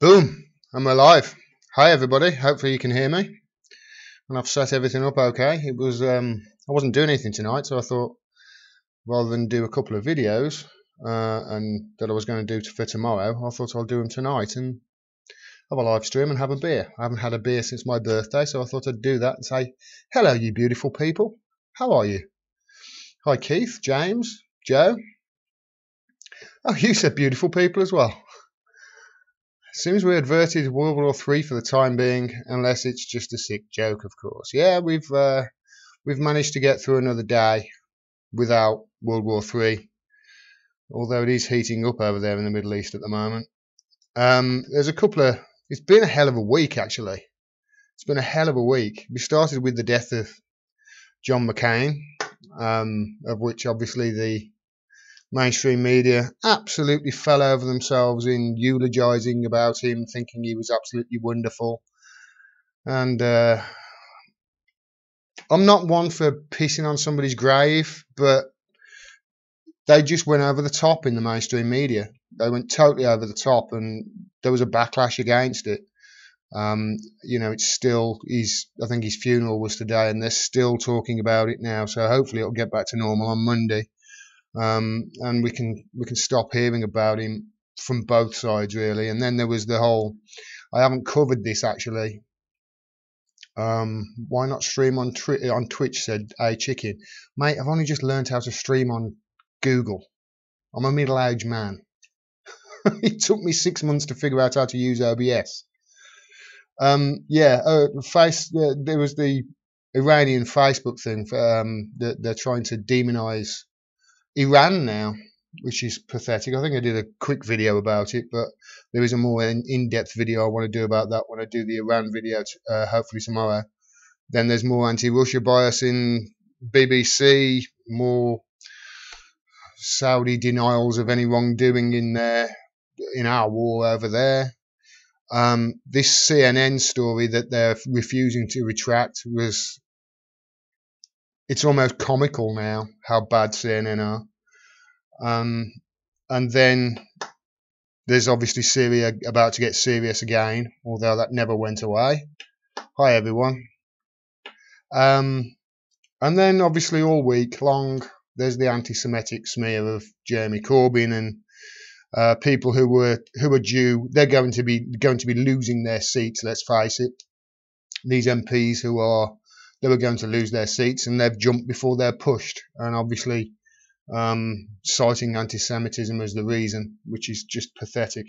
Boom! I'm alive. Hi everybody. Hopefully you can hear me. And I've set everything up okay. I wasn't doing anything tonight, so I thought rather than do a couple of videos and that I was going to do for tomorrow, I thought I'll do them tonight and have a live stream and have a beer. I haven't had a beer since my birthday, so I thought I'd do that and say hello, you beautiful people. How are you? Hi Keith, James, Joe. Oh, you said beautiful people as well. Seems we adverted World War III for the time being, unless it's just a sick joke, of course. Yeah, we've managed to get through another day without World War III, although it is heating up over there in the Middle East at the moment. There's a couple of. It's been a hell of a week, actually. It's been a hell of a week. We started with the death of John McCain, of which obviously the mainstream media absolutely fell over themselves in eulogizing about him, thinking he was absolutely wonderful. And I'm not one for pissing on somebody's grave, but they just went over the top in the mainstream media. They went totally over the top, and there was a backlash against it. It's still, I think his funeral was today, and they're still talking about it now. So hopefully it'll get back to normal on Monday. And we can stop hearing about him from both sides, really. And then there was the whole, I haven't covered this actually. Why not stream on Twitch, said a chicken. Mate, I've only just learned how to stream on Google. I'm a middle-aged man. It took me 6 months to figure out how to use OBS. There was the Iranian Facebook thing. They're trying to demonize Iran now, which is pathetic. I think I did a quick video about it, but there is a more in-depth video I want to do about that when I do the Iran video, hopefully tomorrow. Then there's more anti-Russia bias in BBC, more Saudi denials of any wrongdoing in our war over there. This CNN story that they're refusing to retract it's almost comical now how bad CNN are. And then there's obviously Syria about to get serious again, although that never went away. Hi everyone. And then obviously all week long there's the anti-Semitic smear of Jeremy Corbyn and people who are Jew. They're going to be losing their seats. Let's face it. These MPs they were going to lose their seats, and they've jumped before they're pushed, and obviously citing anti-Semitism as the reason, which is just pathetic.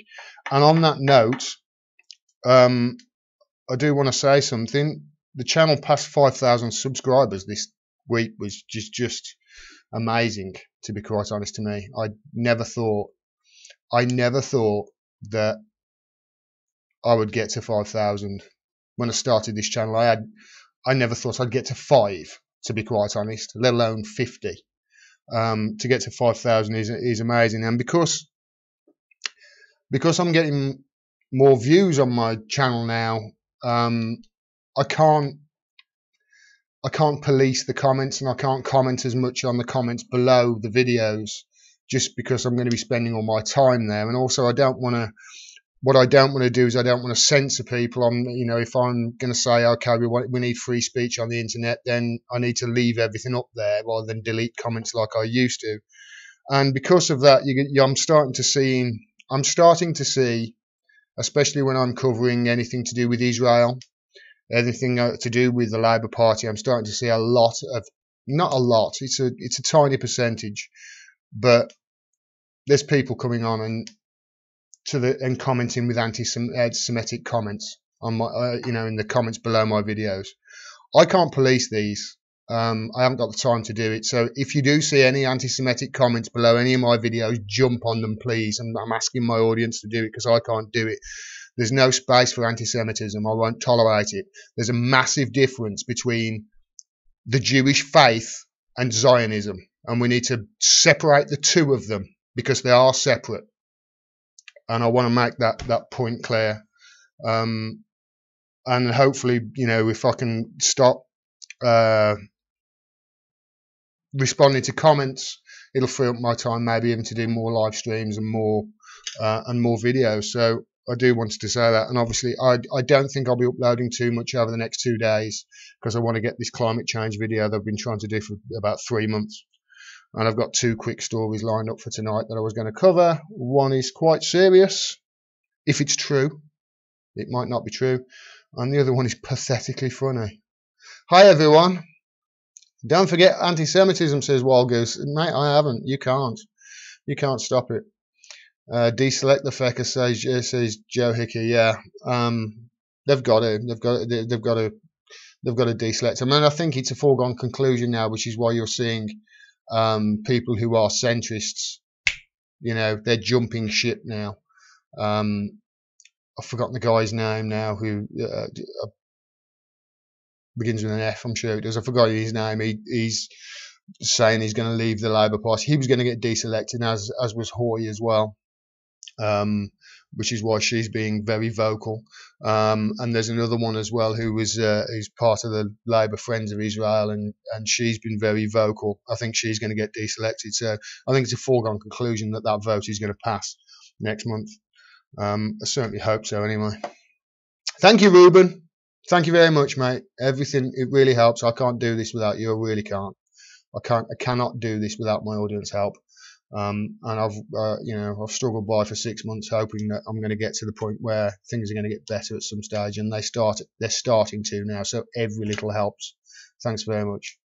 And on that note, I do want to say something. The channel passed 5,000 subscribers this week, was just amazing, to be quite honest. To me, I never thought that I would get to 5,000 when I started this channel. I never thought I'd get to 5, to be quite honest, let alone 50. To get to 5,000 is amazing, and because I'm getting more views on my channel now, I can't police the comments, and I can't comment as much on the comments below the videos, just because I'm going to be spending all my time there. And also, what I don't want to do is I don't want to censor people. If I'm going to say, okay, we need free speech on the internet, then I need to leave everything up there rather than delete comments like I used to. And because of that, I'm starting to see, especially when I'm covering anything to do with Israel, anything to do with the Labour Party, I'm starting to see a lot of, not a lot, it's a tiny percentage, but there's people coming on and commenting with anti-Semitic comments on my, in the comments below my videos. I can't police these. I haven't got the time to do it. So if you do see any anti-Semitic comments below any of my videos, jump on them, please. And I'm asking my audience to do it because I can't do it. There's no space for anti-Semitism. I won't tolerate it. There's a massive difference between the Jewish faith and Zionism, and we need to separate the two of them because they are separate. And I want to make that point clear. And hopefully, if I can stop responding to comments, it'll free up my time, maybe even to do more live streams and more videos. So I do want to say that. And obviously, I don't think I'll be uploading too much over the next 2 days because I want to get this climate change video that I've been trying to do for about 3 months. And I've got 2 quick stories lined up for tonight that I was going to cover. One is quite serious, if it's true. It might not be true. And the other one is pathetically funny. Hi, everyone. Don't forget anti-Semitism, says Wild Goose. Mate, I haven't. You can't. You can't stop it. Deselect the fecker, says Joe Hickey. Yeah, they've got to deselect them, and I think it's a foregone conclusion now, which is why you're seeing people who are centrists, you know, they're jumping ship now. I've forgotten the guy's name now who begins with an F. I'm sure it does. I forgot his name. He's saying he's going to leave the Labour Party. He was going to get deselected, as was Hoy as well. Which is why she's being very vocal. And there's another one as well who's part of the Labour Friends of Israel, and she's been very vocal. I think she's going to get deselected. So I think it's a foregone conclusion that that vote is going to pass next month. I certainly hope so anyway. Thank you, Ruben. Thank you very much, mate. Everything, it really helps. I can't do this without you. I really can't. I cannot do this without my audience help. And I've struggled by for 6 months, hoping that I'm going to get to the point where things are going to get better at some stage, and they're starting to now. So every little helps. Thanks very much,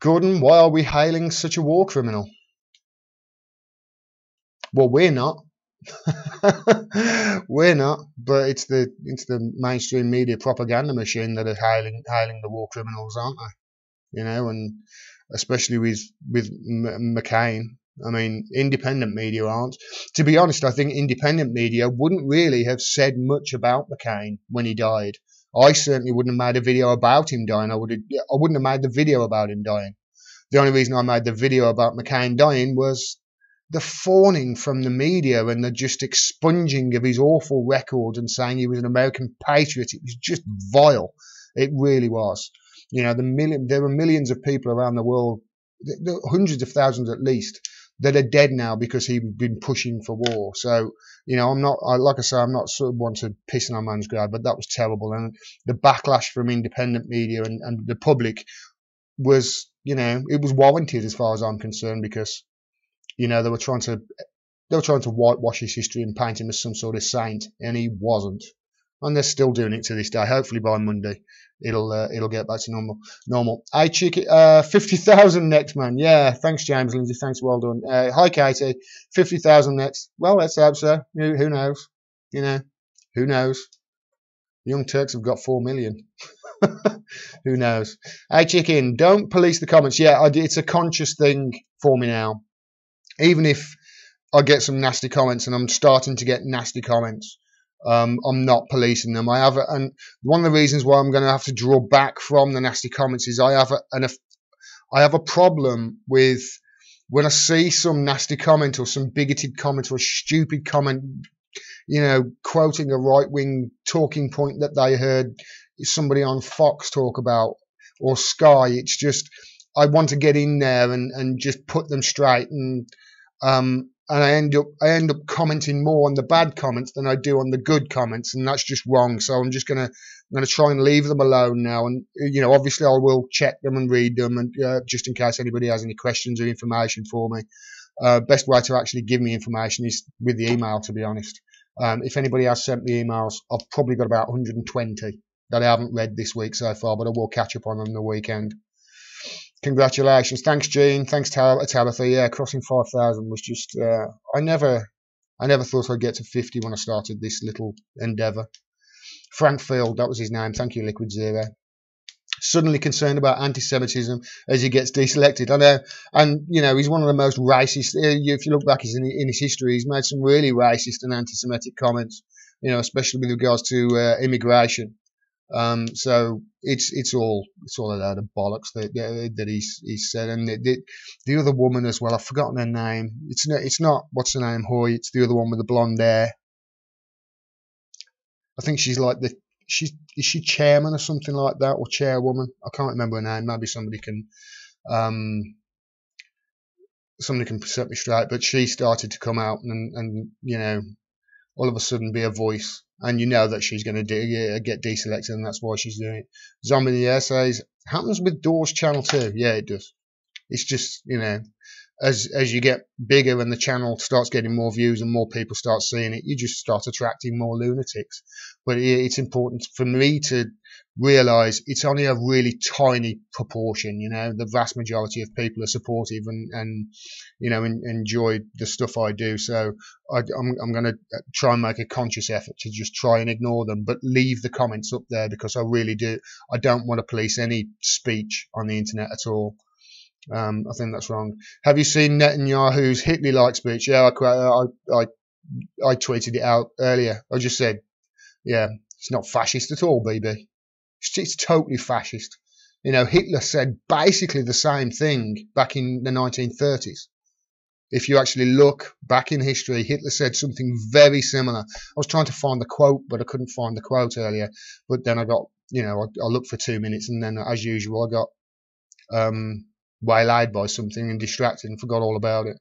Gordon. Why are we hailing such a war criminal? Well, we're not. We're not, but it's the mainstream media propaganda machine that are hailing the war criminals, aren't they? You know, and especially with McCain. I mean, independent media aren't. To be honest, I think independent media wouldn't really have said much about McCain when he died. I certainly wouldn't have made a video about him dying. I wouldn't have made the video about him dying. The only reason I made the video about McCain dying was the fawning from the media and the just expunging of his awful record and saying he was an American patriot. It was just vile. It really was. You know, there are millions of people around the world, hundreds of thousands at least, that are dead now because he'd been pushing for war. So, you know, I'm not sort of one to piss on a man's grave, but that was terrible. And the backlash from independent media and the public was, you know, it was warranted as far as I'm concerned, because, you know, they were trying to whitewash his history and paint him as some sort of saint, and he wasn't. And they're still doing it to this day. Hopefully by Monday it'll get back to normal. Hey, Chicky, 50,000 next, man. Yeah, thanks, James Lindsay. Thanks, well done. Hi, Katie. 50,000 next. Well, let's hope so. Who knows? You know, who knows? The Young Turks have got 4 million. Who knows? Hey, Chicken, don't police the comments. Yeah, it's a conscious thing for me now. Even if I get some nasty comments, and I'm starting to get nasty comments, I'm not policing them. And one of the reasons why I'm going to have to draw back from the nasty comments is I have a problem with when I see some nasty comment or some bigoted comment or a stupid comment, you know, quoting a right-wing talking point that they heard somebody on Fox talk about or Sky. It's just, I want to get in there and just put them straight, and I end up commenting more on the bad comments than I do on the good comments, and that's just wrong. So I'm just gonna try and leave them alone now. And, you know, obviously I will check them and read them, and just in case anybody has any questions or information for me. Best way to actually give me information is with the email, to be honest. If anybody has sent me emails, I've probably got about 120 that I haven't read this week so far, but I will catch up on them the weekend. Congratulations. Thanks, Gene. Thanks, Tabitha. Yeah, crossing 5,000 was just, I never thought I'd get to 50 when I started this little endeavour. Frank Field, that was his name. Thank you, Liquid Zero. Suddenly concerned about anti-Semitism as he gets deselected. I know, and, you know, he's one of the most racist, if you look back in his history, he's made some really racist and anti-Semitic comments, you know, especially with regards to immigration. So it's all a load of bollocks that he's said. And the other woman as well, I've forgotten her name. It's not what's her name, Hoy. It's the other one with the blonde hair. I think she's like is she chairman or something like that, or chairwoman? I can't remember her name. Maybe somebody can somebody can set me straight, but she started to come out and you know, all of a sudden be a voice, and you know that she's going to get deselected, and that's why she's doing it. Zombie in the Air says, happens with Doors Channel too. Yeah, it does. It's just, you know, as you get bigger and the channel starts getting more views and more people start seeing it, you just start attracting more lunatics. But it's important for me to realize it's only a really tiny proportion. You know, the vast majority of people are supportive and you know, enjoy the stuff I do. So I'm going to try and make a conscious effort to just try and ignore them, but leave the comments up there, because I really do. I don't want to police any speech on the internet at all. I think that's wrong. Have you seen Netanyahu's Hitler-like speech? Yeah, I tweeted it out earlier. I just said, yeah, it's not fascist at all, BB. It's totally fascist. You know, Hitler said basically the same thing back in the 1930s. If you actually look back in history, Hitler said something very similar. I was trying to find the quote, but I couldn't find the quote earlier. But then I got, you know, I looked for 2 minutes, and then as usual, I got waylaid by something and distracted and forgot all about it.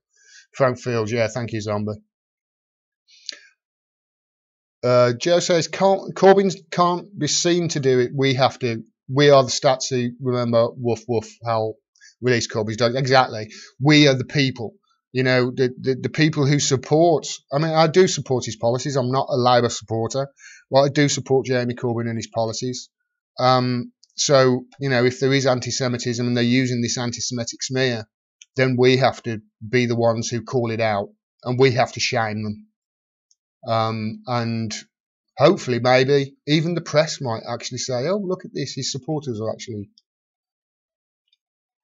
Frank Fields, yeah, thank you, Zombie. Joe says Corbyn can't be seen to do it. We have to. We are the stats who remember. Woof woof. How release Corbyn's dog. Exactly. We are the people. You know, the people who support. I mean, I do support his policies. I'm not a Labour supporter, but I do support Jeremy Corbyn and his policies. So, you know, if there is anti-Semitism and they're using this anti-Semitic smear, then we have to be the ones who call it out, and we have to shame them. And hopefully, maybe even the press might actually say, "Oh, look at this! His supporters are actually."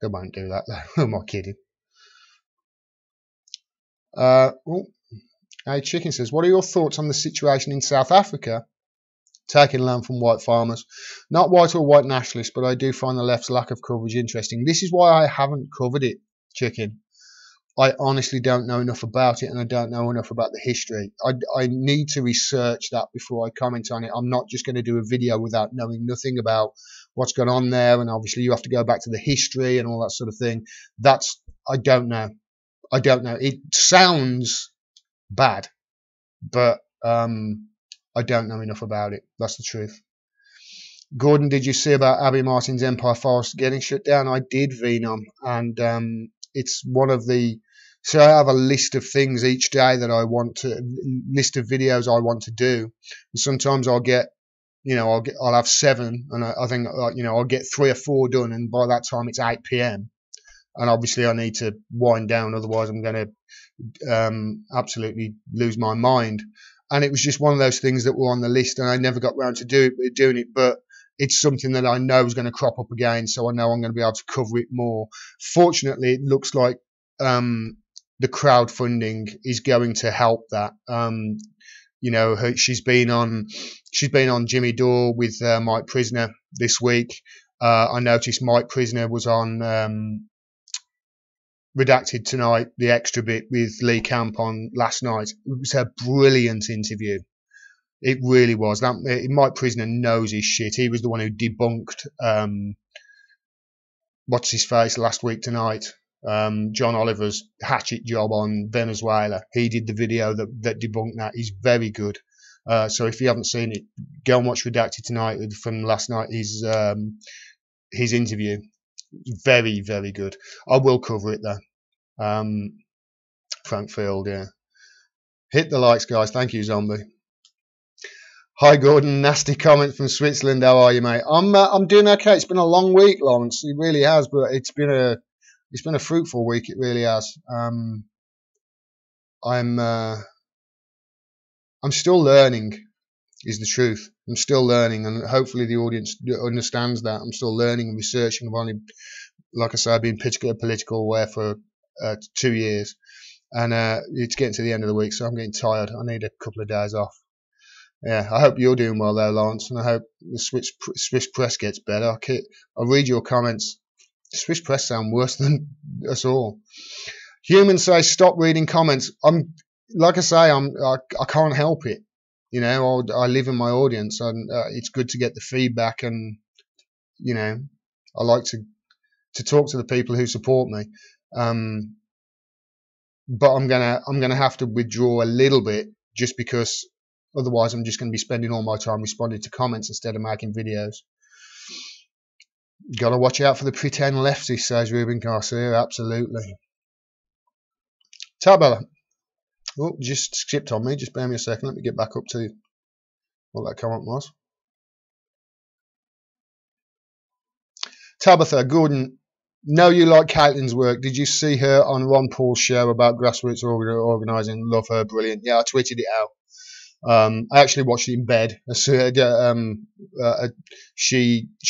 They won't do that, though. Who am I kidding? Hey, Chicken says, "What are your thoughts on the situation in South Africa, taking land from white farmers? Not white or white nationalists, but I do find the left's lack of coverage interesting. This is why I haven't covered it, Chicken. I honestly don't know enough about it, and I don't know enough about the history. I need to research that before I comment on it. I'm not just going to do a video without knowing nothing about what's going on there, and obviously you have to go back to the history and all that sort of thing. I don't know. I don't know. It sounds bad, but I don't know enough about it. That's the truth. Gordon, did you see about Abby Martin's Empire Files getting shut down? I did, Venom, and it's one of the. So I have a list of things each day that I want to, list of videos I want to do. And sometimes I'll get, you know, I'll have 7, and I think, you know, I'll get 3 or 4 done, and by that time it's 8 p.m. And obviously I need to wind down, otherwise I'm going to absolutely lose my mind. And it was just one of those things that were on the list, and I never got round to doing it, but it's something that I know is going to crop up again, so I know I'm going to be able to cover it more. Fortunately, it looks like the crowdfunding is going to help that. You know, she's been on Jimmy Dore with Mike Prisner this week. I noticed Mike Prisner was on Redacted Tonight, the extra bit with Lee Camp on last night. It was a brilliant interview. It really was. Mike Prisner knows his shit. He was the one who debunked what's his face last week tonight. John Oliver's hatchet job on Venezuela. He did the video that debunked that. He's very good. So if you haven't seen it, go and watch Redacted Tonight from last night. His interview, very, very good. I will cover it though. Frank Field, yeah. Hit the likes, guys. Thank you, Zombie. Hi, Gordon. Nasty comment from Switzerland. How are you, mate? I'm doing okay. It's been a long week, Lawrence. It really has, but it's been a fruitful week. It really has. I'm still learning, is the truth. I'm still learning, and hopefully the audience understands that. I'm still learning and researching. I've only, like I said, I've been political aware for 2 years, and it's getting to the end of the week, so I'm getting tired. I need a couple of days off. Yeah, I hope you're doing well there, Lawrence, and I hope the Swiss press gets better. I'll read your comments. The Swiss press sound worse than us all. Human says, stop reading comments. Like I say, I can't help it. You know, I live in my audience, and it's good to get the feedback, and you know, I like to talk to the people who support me. but I'm gonna have to withdraw a little bit, just because otherwise I'm just going to be spending all my time responding to comments instead of making videos. Gotta watch out for the pretend lefty, says Ruben Garcia. Absolutely. Tabella. Oh, just skipped on me. Just bear me a second. Let me get back up to what that comment was. Tabitha Gordon. Know you like Caitlin's work. Did you see her on Ron Paul's show about grassroots organising? Love her. Brilliant. Yeah, I tweeted it out. I actually watched it in bed. She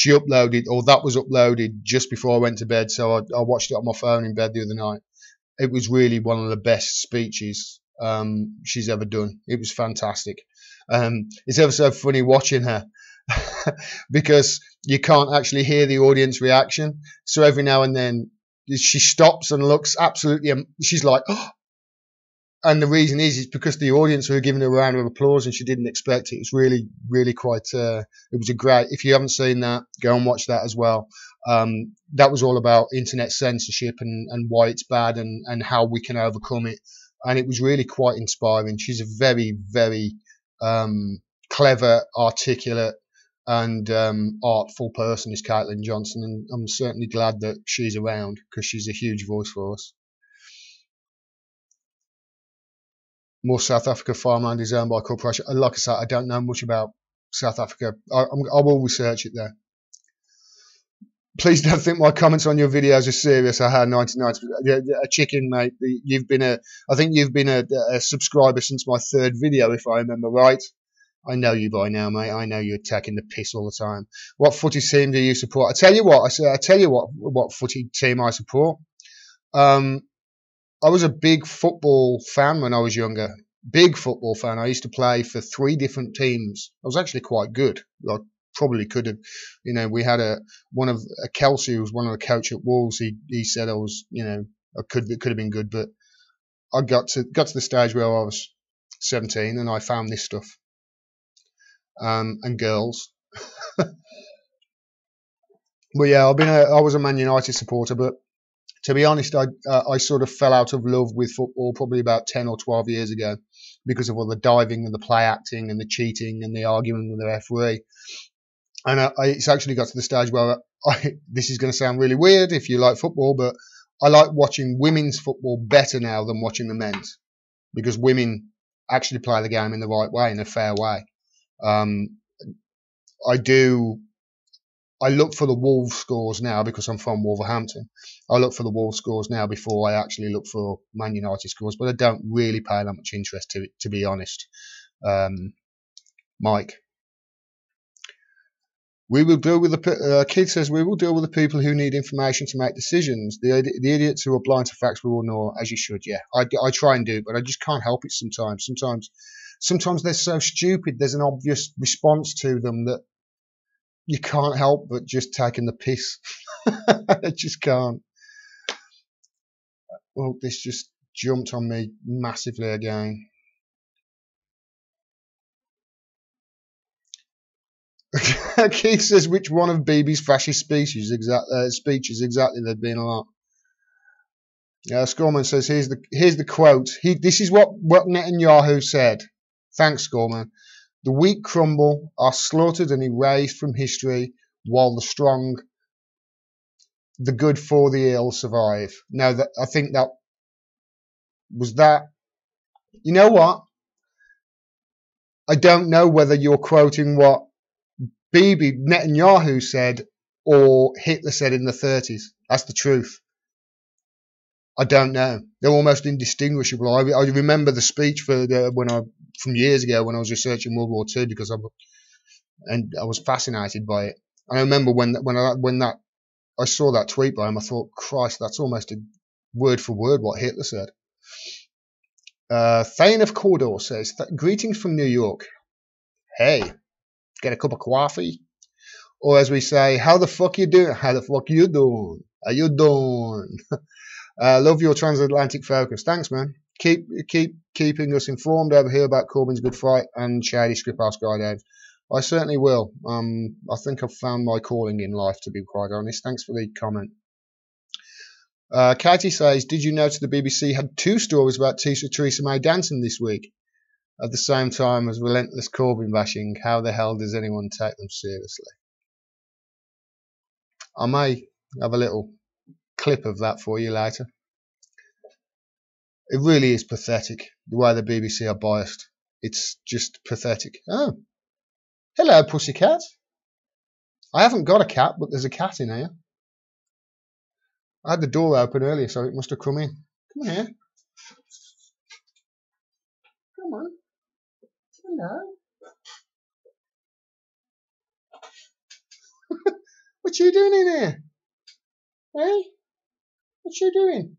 uploaded, or that was uploaded just before I went to bed. So I watched it on my phone in bed the other night. It was really one of the best speeches she's ever done. It was fantastic. It's ever so funny watching her because you can't actually hear the audience reaction. So every now and then she stops and looks absolutely. She's like, oh. And the reason is because the audience were giving her a round of applause and she didn't expect it. It's really, really quite. It was a great. If you haven't seen that, go and watch that as well. That was all about internet censorship and why it's bad and how we can overcome it. And it was really quite inspiring. She's a very, very clever, articulate, and artful person, is Caitlin Johnson. And I'm certainly glad that she's around because she's a huge voice for us. More South Africa farmland is owned by corporation. Like I said, I don't know much about South Africa. I will research it there. Please don't think my comments on your videos are serious. I had 99. A chicken, mate. I think you've been a subscriber since my third video, if I remember right. I know you by now, mate. I know you're taking the piss all the time. What footy team do you support? I tell you what footy team I support. I was a big football fan when I was younger. Big football fan. I used to play for 3 different teams. I was actually quite good. I probably could have, we had Kelsey, who was one of the coach at Wolves. He said I was, I could have been good, but I got to the stage where I was 17 and I found this stuff. And girls. But yeah, I was a Man United supporter, but to be honest, I sort of fell out of love with football probably about 10 or 12 years ago because of all the diving and the play acting and the cheating and the arguing with the referee. And it's actually got to the stage where this is going to sound really weird if you like football, but I like watching women's football better now than watching the men's, because women actually play the game in the right way, in a fair way. I look for the Wolves scores now because I'm from Wolverhampton. I look for the Wolves scores now before I actually look for Man United scores, but I don't really pay that much interest to it, to be honest. Mike. We will deal with Keith says, we will deal with the people who need information to make decisions. The idiots who are blind to facts we will know, as you should. Yeah, I try and do it, but I just can't help it sometimes. Sometimes they're so stupid. There's an obvious response to them that you can't help but just taking the piss. I just can't. Well, this just jumped on me massively again. Keith says, which one of Bibi's fascist speeches exactly there'd been a lot. Yeah, Scorman says, here's the quote. This is what Netanyahu said. Thanks, Scorman. The weak crumble, are slaughtered and erased from history, while the strong, the good for the ill survive. Now, I think that was that. You know what? I don't know whether you're quoting what Bibi Netanyahu said or Hitler said in the 30s. That's the truth. I don't know. They're almost indistinguishable. I remember the speech from years ago when I was researching World War II because I was fascinated by it. And I remember when I saw that tweet by him, I thought, Christ, that's almost a word for word what Hitler said. Thane of Cawdor says, greetings from New York. Hey, get a cup of coffee? Or as we say, how the fuck you doing? How the fuck you doing? How you doing? Love your transatlantic focus. Thanks, man. Keeping us informed over here about Corbyn's good fight and shady Skripal skydiving. I certainly will. I think I've found my calling in life, to be quite honest. Thanks for the comment. Katie says, did you notice the BBC had 2 stories about Theresa May dancing this week at the same time as relentless Corbyn bashing? How the hell does anyone take them seriously? I may have a little clip of that for you later. It really is pathetic the way the BBC are biased. It's just pathetic. Oh, hello, pussycat. I haven't got a cat, but there's a cat in here. I had the door open earlier, so it must have come in. Come here. Come on. Hello. What you doing in here? Hey? What you doing?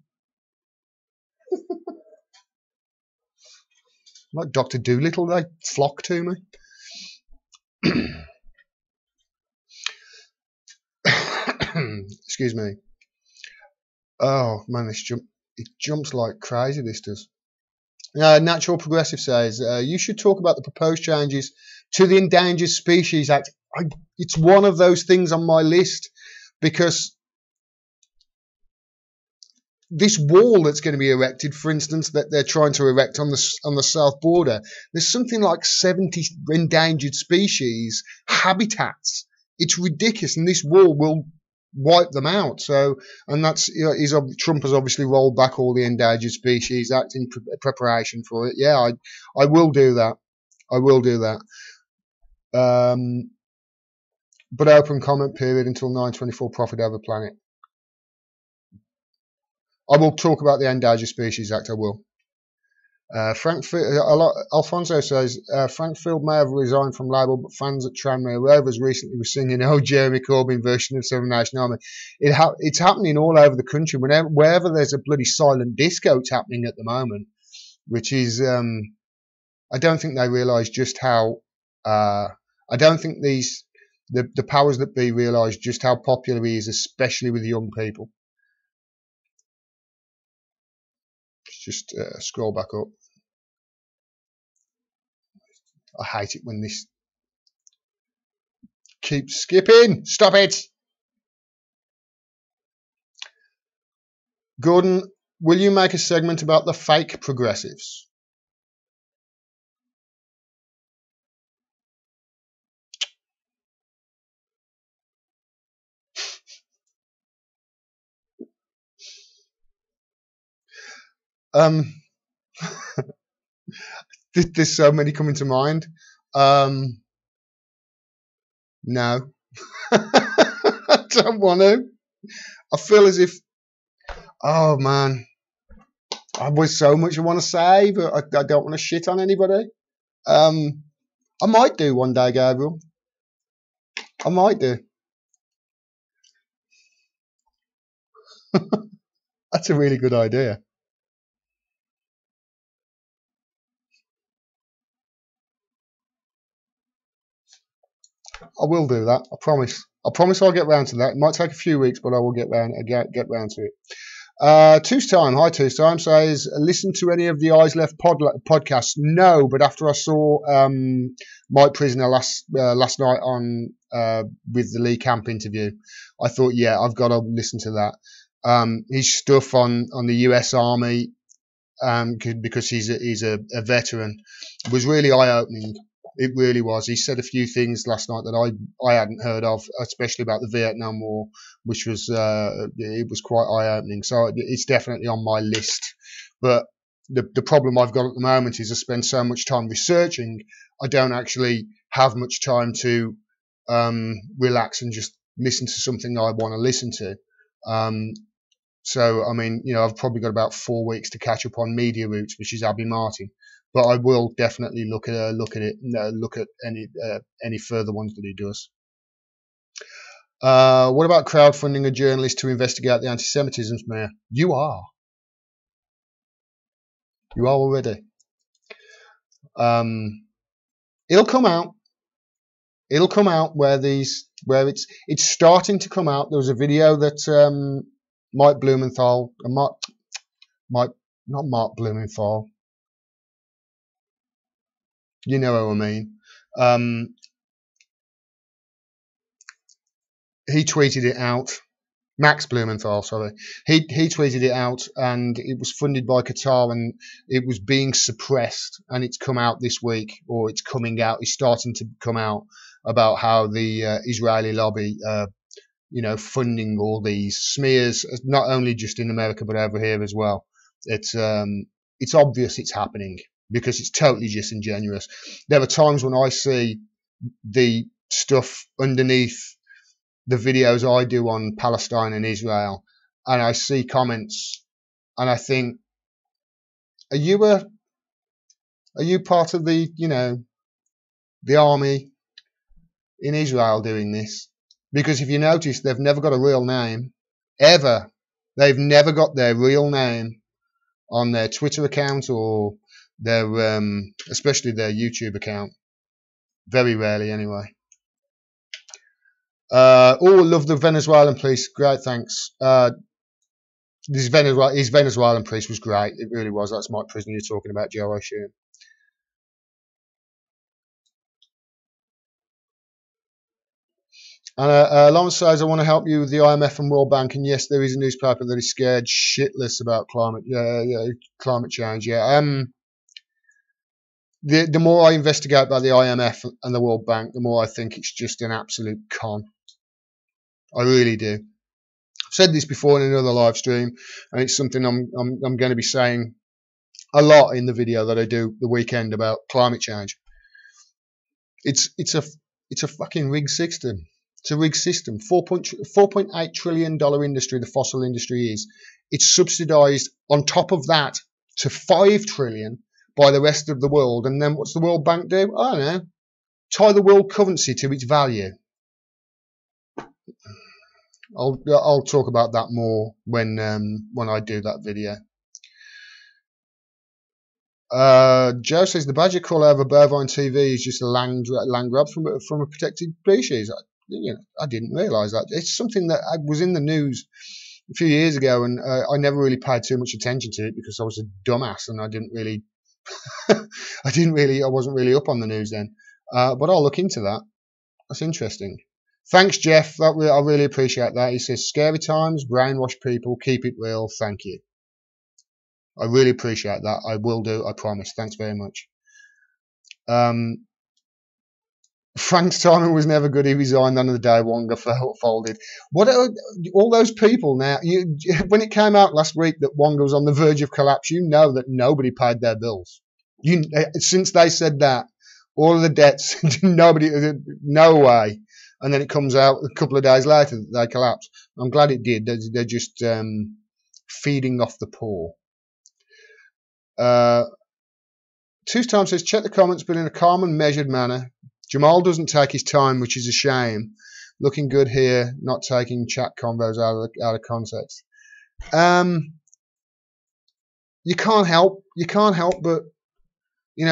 Like Dr. Dolittle, they flock to me. Excuse me. Oh man, it jumps like crazy. This does. Natural Progressive says you should talk about the proposed changes to the Endangered Species Act. It's one of those things on my list because this wall that's going to be erected, for instance, that they're trying to erect on the south border, there's something like 70 endangered species habitats. It's ridiculous, and this wall will wipe them out. So, and that's, Trump has obviously rolled back all the Endangered Species Act in preparation for it. Yeah, I will do that. I will do that. But open comment period until 9/24 profit over planet. I will talk about the Endangered Species Act. I will. Alfonso says Frank Field may have resigned from Labour, but fans at Tranmere Rovers recently were singing "Oh Jeremy Corbyn" version of Seven Nation Army. It's happening all over the country. Wherever there's a bloody silent disco, it's happening at the moment, which is I don't think they realise just how. I don't think the powers that be realise just how popular he is, especially with young people. Just scroll back up. I hate it when this keeps skipping. Stop it. Gordon, will you make a segment about the fake progressives? There's so many coming to mind. No. I don't want to. I feel as if, oh man, I've got so much I want to say, but I don't want to shit on anybody. I might do one day, Gabriel. I might do. That's a really good idea. I will do that. I promise. I promise I'll get round to that. It might take a few weeks, but I will get round to it. Two's Time. Hi, Two's Time says, listen to any of the Eyes Left podcasts? No, but after I saw Mike Prisoner last night on with the Lee Camp interview, I thought, yeah, I've got to listen to that. His stuff on the US Army, because he's a veteran, was really eye-opening. It really was. He said a few things last night that I hadn't heard of, especially about the Vietnam War, which was it was quite eye-opening. So it's definitely on my list. But the problem I've got at the moment is I spend so much time researching, I don't actually have much time to relax and just listen to something I want to listen to. So I mean, I've probably got about 4 weeks to catch up on Media Roots, which is Abby Martin. But I will definitely look at it. Look at any further ones that he does. What about crowdfunding a journalist to investigate the anti-Semitism smear? You are already. It'll come out. It'll come out where it's starting to come out. There was a video that Mike Blumenthal, not Mark Blumenthal. You know what I mean. He tweeted it out, Max Blumenthal, sorry. He tweeted it out, and it was funded by Qatar, and it was being suppressed, and it's come out this week, or it's coming out. It's starting to come out about how the Israeli lobby, funding all these smears, not only just in America but over here as well. It's obvious it's happening because it's totally disingenuous. There are times when I see the stuff underneath the videos I do on Palestine and Israel, and I see comments, and I think, are you part of the the army in Israel doing this? Because if you notice, they've never got a real name ever. They've never got their real name on their Twitter account or their especially their YouTube account. Very rarely, anyway. Love the Venezuelan police. Great, thanks. His Venezuelan police was great. It really was. That's Mike Prisoner you're talking about, Joe, I assume. And Lawrence says, I want to help you with the IMF and World Bank. And yes, there is a newspaper that is scared shitless about climate change. Yeah. The more I investigate about the IMF and the World Bank, the more I think it's just an absolute con. I really do. I've said this before in another live stream, and it's something I'm going to be saying a lot in the video that I do the weekend about climate change. It's a fucking rigged system. It's a rigged system. $4.8 trillion industry, the fossil industry is. It's subsidised on top of that to $5 trillion by the rest of the world. And then what's the World Bank do? I don't know. Tie the world currency to its value. I'll talk about that more when I do that video. Joe says the badger call over bovine TV is just a land grab from a protected species. I didn't realise that. It's something that was in the news a few years ago, and I never really paid too much attention to it because I was a dumbass and I didn't really, I wasn't really up on the news then. But I'll look into that. That's interesting. Thanks, Jeff. I really appreciate that. He says, scary times, brainwash people, keep it real. Thank you. I really appreciate that. I will do. I promise. Thanks very much. Frank's timing was never good. He resigned on the day Wonga folded. What are all those people now? When it came out last week that Wonga was on the verge of collapse, you know that nobody paid their bills. Since they said that, all of the debts, no way. And then it comes out a couple of days later that they collapsed. I'm glad it did. They're just feeding off the poor. Two times says, check the comments, but in a calm and measured manner. Jamal doesn't take his time, which is a shame. Looking good here, not taking chat combos out of context. You can't help but,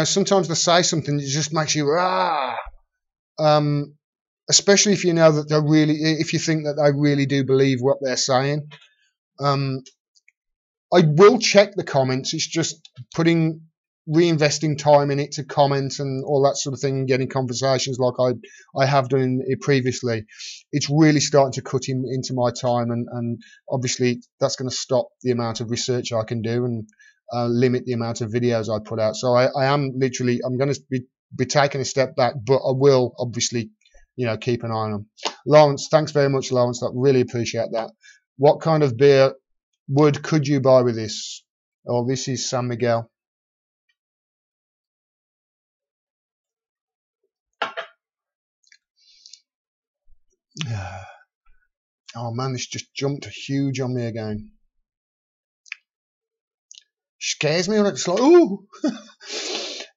sometimes they say something that just makes you rah. Especially if you know that if you think that they really do believe what they're saying. I will check the comments. It's just reinvesting time in it to comment and all that sort of thing, and getting conversations like I have done previously. It's really starting to cut into my time, and obviously that's going to stop the amount of research I can do and limit the amount of videos I put out. So I'm going to be taking a step back, but I will obviously keep an eye on them. Lawrence, thanks very much, Lawrence. I really appreciate that. What kind of beer could you buy with this? Oh, this is San Miguel. Oh man, this just jumped huge on me again. Scares me when it's like, ooh.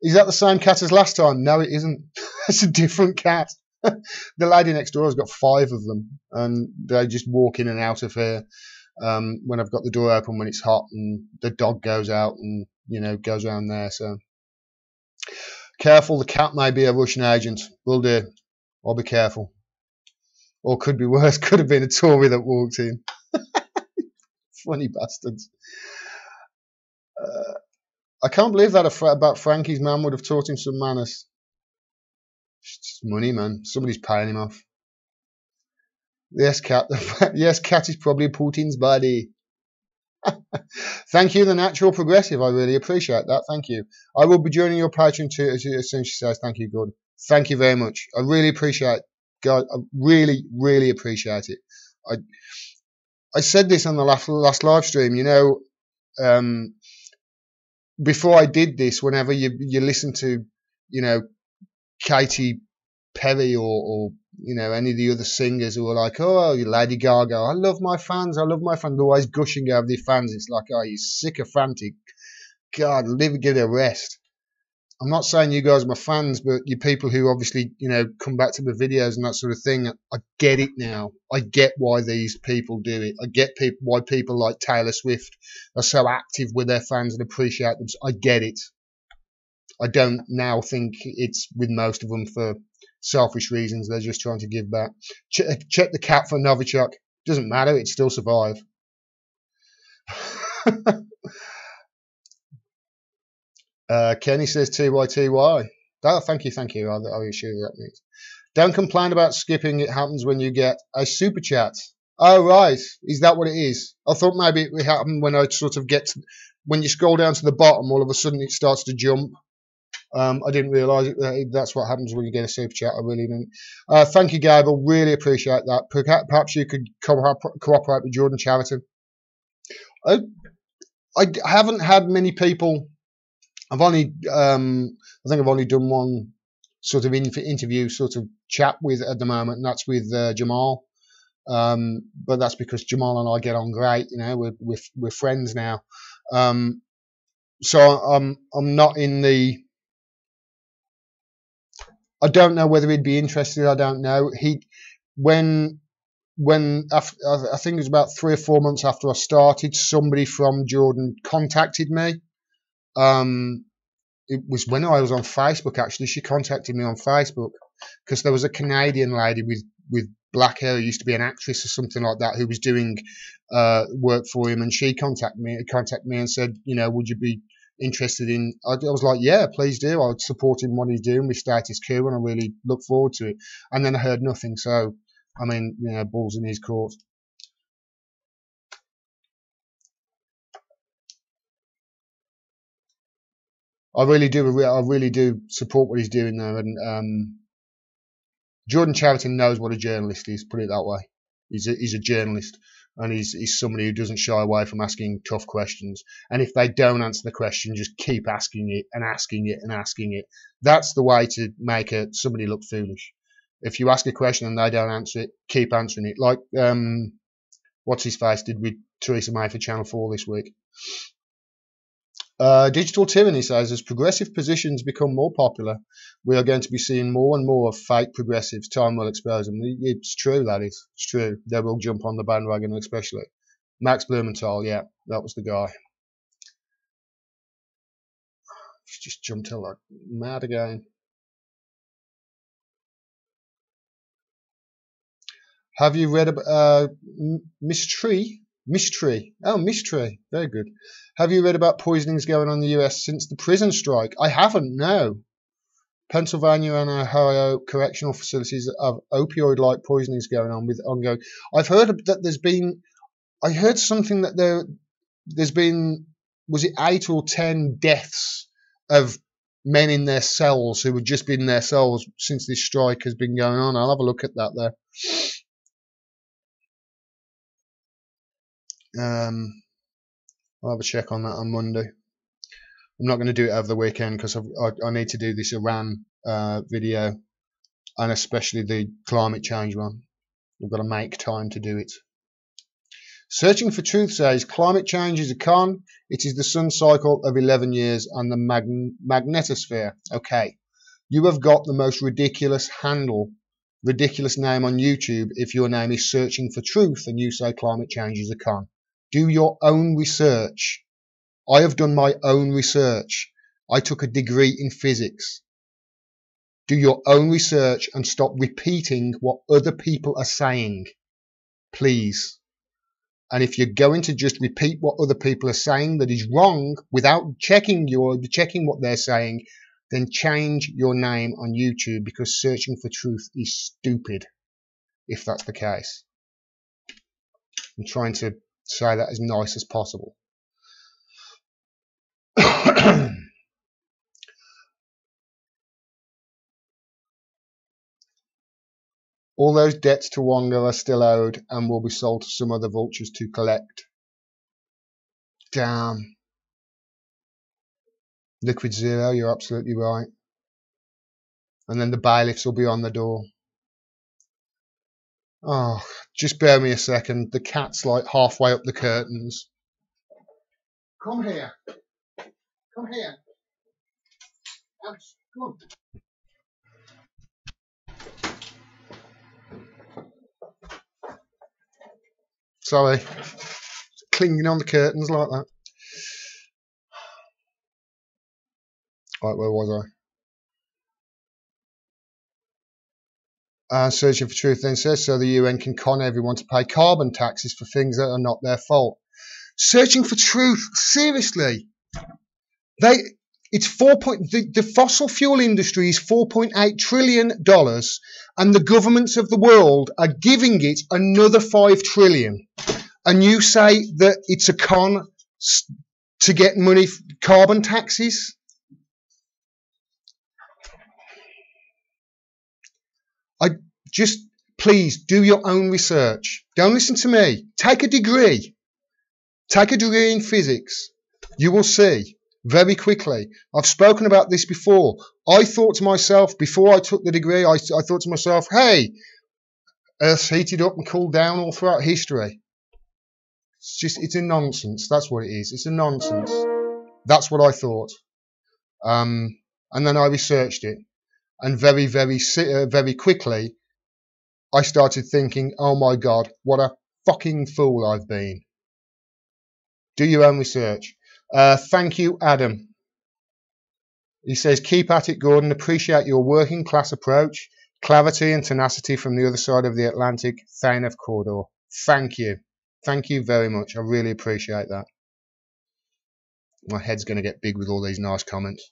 Is that the same cat as last time? No, it isn't. It's a different cat. The lady next door has got 5 of them, and they just walk in and out of here when I've got the door open when it's hot, and the dog goes out and goes around there. So careful, the cat may be a Russian agent. Will do. I'll be careful. Or could be worse. Could have been a Tory that walked in. Funny bastards. I can't believe that about Frankie's man would have taught him some manners. It's just money, man. Somebody's paying him off. Yes, cat. Yes, cat is probably Putin's buddy. Thank you, the natural progressive. I really appreciate that. Thank you. I will be joining your Patreon too as soon as she says. Thank you, Gordon. Thank you very much. I really appreciate it. God, I really, really appreciate it. I I said this on the last live stream. You know, before I did this, whenever you listen to, you know, Katy Perry or you know any of the other singers who are like, oh, Lady Gaga, I love my fans, I love my fans, they're always gushing over their fans. It's like, oh, you sycophantic. God, give it a rest. I'm not saying you guys are my fans, but you people who obviously, you know, come back to the videos and that sort of thing, I get it now. I get why these people do it. I get why people like Taylor Swift are so active with their fans and appreciate them. I get it. I don't now think it's with most of them for selfish reasons. They're just trying to give back. Check the cat for Novichok. Doesn't matter. It'd still survive. Kenny says TYTY. Oh, thank you. I'll assure you that means. Don't complain about skipping. It happens when you get a super chat. Oh, right. Is that what it is? I thought maybe it would happen when I sort of get to, when you scroll down to the bottom, all of a sudden it starts to jump. I didn't realise it. That's what happens when you get a super chat. I really didn't. Thank you, Gabriel. Really appreciate that. Perhaps you could cooperate with Jordan Chariton. I haven't had many people. I've only, I think I've only done one sort of interview, sort of chat with at the moment, and that's with Jamal. But that's because Jamal and I get on great. You know, we're friends now. So I'm not in the. I don't know whether he'd be interested. I don't know. When after, I think it was about 3 or 4 months after I started, somebody from Jordan contacted me. It was when I was on Facebook, actually. She contacted me on Facebook because there was a Canadian lady with black hair who used to be an actress or something like that who was doing work for him, and she contacted me and said, you know, would you be interested in. I was like, yeah, please do. I would support him what he's doing with Status Quo, and I really look forward to it. And then I heard nothing, so I mean, you know, balls in his court. I really do support what he's doing there, and Jordan Chariton knows what a journalist is. Put it that way. He's a journalist, and he's somebody who doesn't shy away from asking tough questions. And if they don't answer the question, just keep asking it and asking it and asking it. That's the way to make somebody look foolish. If you ask a question and they don't answer it, keep answering it. Like what's his face did with Theresa May for Channel 4 this week. Digital tyranny says, as progressive positions become more popular, we are going to be seeing more and more of fake progressives. Time will expose them. It's true, that is. It's true. They will jump on the bandwagon, especially. Max Blumenthal, yeah, that was the guy. He's just jumped out like mad again. Have you read about Mystery? Oh, Mystery. Very good. Have you read about poisonings going on in the US since the prison strike? I haven't, no. Pennsylvania and Ohio correctional facilities have opioid-like poisonings going on with ongoing. I've heard that there's been. I heard something that there's been. Was it 8 or 10 deaths of men in their cells who have just been in their cells since this strike has been going on? I'll have a look at that there. I'll have a check on that on Monday. I'm not going to do it over the weekend because I need to do this Iran video, and especially the climate change one. We've got to make time to do it. Searching for Truth says climate change is a con. It is the sun cycle of 11 years and the magnetosphere. Okay, you have got the most ridiculous name on YouTube if your name is Searching for Truth and you say climate change is a con. Do your own research. I have done my own research. I took a degree in physics. Do your own research and stop repeating what other people are saying, please. And if you're going to just repeat what other people are saying that is wrong without checking what they're saying, then change your name on YouTube, because Searching for Truth is stupid if that's the case. I'm trying to say that as nice as possible. All those debts to Wonga are still owed and will be sold to some other vultures to collect. Damn. Liquid zero, you're absolutely right. And then the bailiffs will be on the door. Oh, just bear me a second. The cat's like halfway up the curtains. Come here. Come here. Come on. Sorry. Clinging on the curtains like that. Right, where was I? Searching for Truth then says, so the UN can con everyone to pay carbon taxes for things that are not their fault. Searching for truth, seriously. The fossil fuel industry is $4.8 trillion, and the governments of the world are giving it another $5 trillion. And you say that it's a con to get money, carbon taxes? Please do your own research. Don't listen to me. Take a degree. Take a degree in physics. You will see very quickly. I've spoken about this before. I thought to myself, before I took the degree, I thought to myself, hey, Earth's heated up and cooled down all throughout history. It's a nonsense. That's what it is. It's a nonsense. That's what I thought. And then I researched it. And very quickly, I started thinking, oh my God, what a fucking fool I've been. Do your own research. Thank you, Adam. He says, keep at it, Gordon. Appreciate your working class approach, clarity and tenacity from the other side of the Atlantic. Thane of Cawdor. Thank you. Thank you very much. I really appreciate that. My head's going to get big with all these nice comments.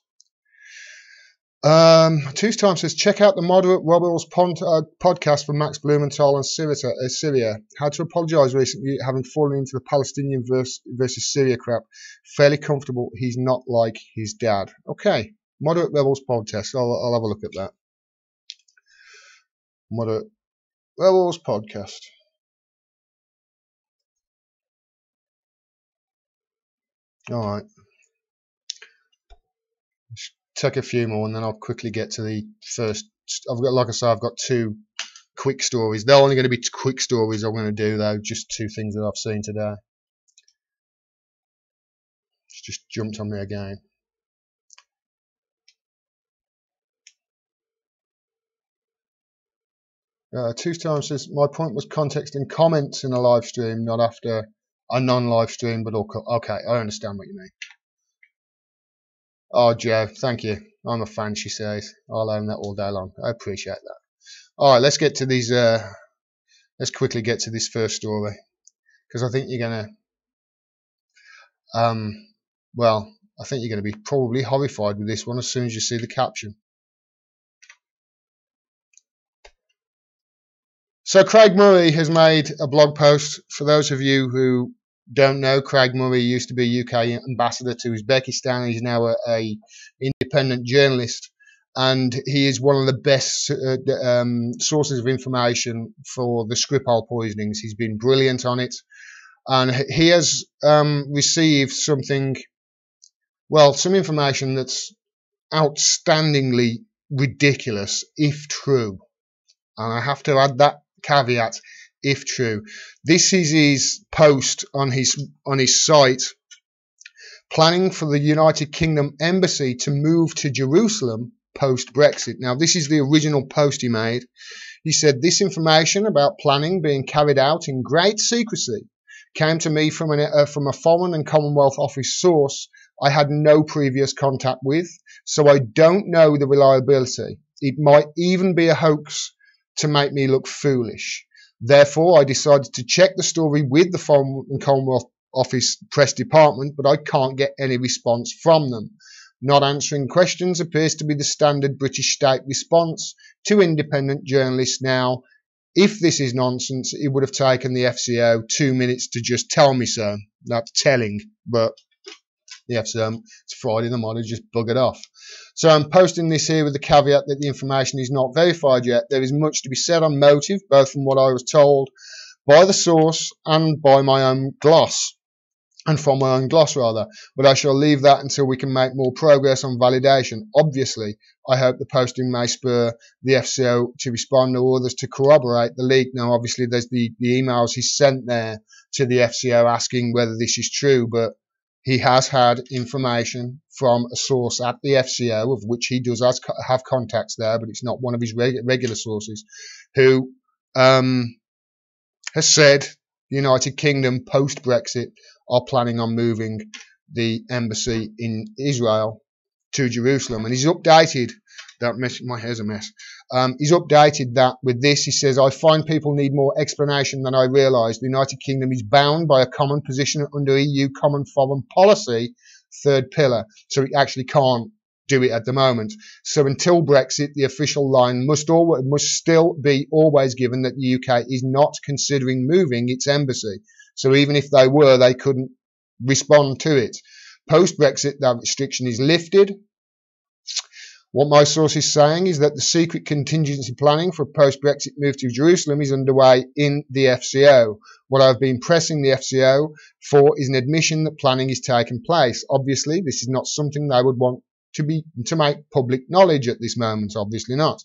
Two Times says, check out the Moderate Rebels podcast from Max Blumenthal and Syria. Had to apologise recently having fallen into the Palestinian versus Syria crap. Fairly comfortable he's not like his dad. Okay, Moderate Rebels podcast. I'll have a look at that. Moderate Rebels podcast. All right. Take a few more and then I'll quickly get to the first. Like I say, I've got two quick stories. They're only going to be quick stories I'm going to do though, just two things that I've seen today. It's just jumped on me again. Two Times says, my point was context and comments in a live stream, not after a non-live stream, but okay, I understand what you mean. Oh, Joe, thank you. I'm a fan, she says. I'll own that all day long. I appreciate that. All right, let's get to these. Let's quickly get to this first story because I think you're gonna. Well, I think you're going to be probably horrified with this one as soon as you see the caption. So Craig Murray has made a blog post. For those of you who don't know, Craig Murray used to be UK ambassador to Uzbekistan. He's now a independent journalist, and he is one of the best sources of information for the Skripal poisonings. He's been brilliant on it, and he has received some information that's outstandingly ridiculous, if true. And I have to add that caveat, if true. This is his post on his site, planning for the United Kingdom embassy to move to Jerusalem post-Brexit. Now, this is the original post he made. He said, this information about planning being carried out in great secrecy came to me from a Foreign and Commonwealth Office source I had no previous contact with, so I don't know the reliability. It might even be a hoax to make me look foolish. Therefore, I decided to check the story with the Foreign and Commonwealth Office press department, but I can't get any response from them. Not answering questions appears to be the standard British state response to independent journalists now, If this is nonsense, it would have taken the FCO 2 minutes to just tell me so. That's telling, but the FCO, it's Friday, they might have just buggered off. So I'm posting this here with the caveat that the information is not verified yet. There is much to be said on motive, both from what I was told by the source and by my own gloss. And from my own gloss rather, but I shall leave that until we can make more progress on validation. Obviously, I hope the posting may spur the FCO to respond or others to corroborate the leak. Now, obviously, there's the emails he sent there to the FCO asking whether this is true, but he has had information from a source at the FCO, of which he does have contacts there, but it's not one of his regular sources, who has said the United Kingdom post-Brexit are planning on moving the embassy in Israel to Jerusalem. And he's updated that mess. My hair's a mess. He's updated that with this. He says, I find people need more explanation than I realised. The United Kingdom is bound by a common position under EU common foreign policy, third pillar. So it actually can't do it at the moment. So until Brexit, the official line must still be always given that the UK is not considering moving its embassy. So even if they were, they couldn't respond to it. Post-Brexit, that restriction is lifted. What my source is saying is that the secret contingency planning for a post-Brexit move to Jerusalem is underway in the FCO. What I've been pressing the FCO for is an admission that planning is taking place. Obviously, this is not something they would want to make public knowledge at this moment, obviously not.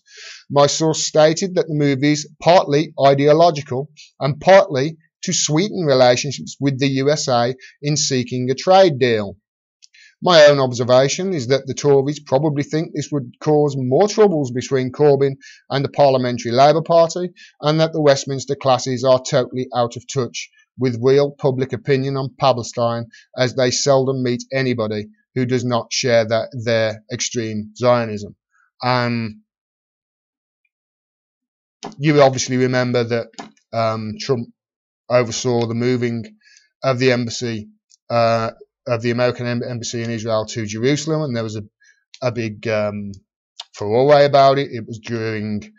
My source stated that the move is partly ideological and partly to sweeten relationships with the USA in seeking a trade deal. My own observation is that the Tories probably think this would cause more troubles between Corbyn and the Parliamentary Labour Party, and that the Westminster classes are totally out of touch with real public opinion on Palestine, as they seldom meet anybody who does not share their extreme Zionism. You obviously remember that Trump oversaw the moving of the embassy, of the American embassy in Israel to Jerusalem, and there was a big furore about it. It was during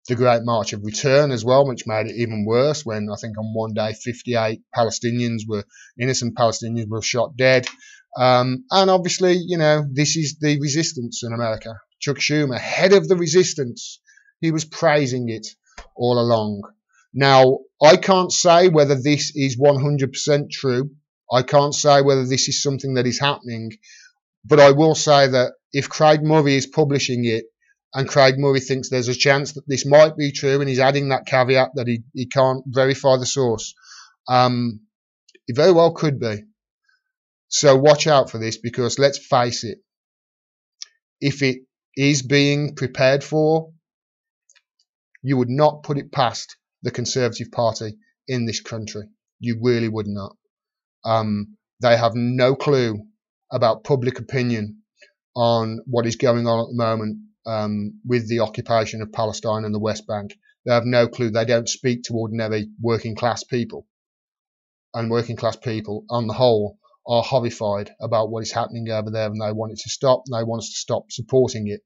the Great March of Return as well, which made it even worse, when I think on one day 58 innocent Palestinians were shot dead. And obviously, you know, this is the resistance in America. Chuck Schumer, head of the resistance, he was praising it all along. Now, I can't say whether this is 100% true. I can't say whether this is something that is happening. But I will say that if Craig Murray is publishing it, and Craig Murray thinks there's a chance that this might be true, and he's adding that caveat that he can't verify the source, it very well could be. So watch out for this, because let's face it, if it is being prepared for, you would not put it past the Conservative Party in this country. You really would not. They have no clue about public opinion on what is going on at the moment with the occupation of Palestine and the West Bank. They have no clue. They don't speak to ordinary working class people. And working class people, on the whole, are horrified about what is happening over there, and they want it to stop, and they want us to stop supporting it.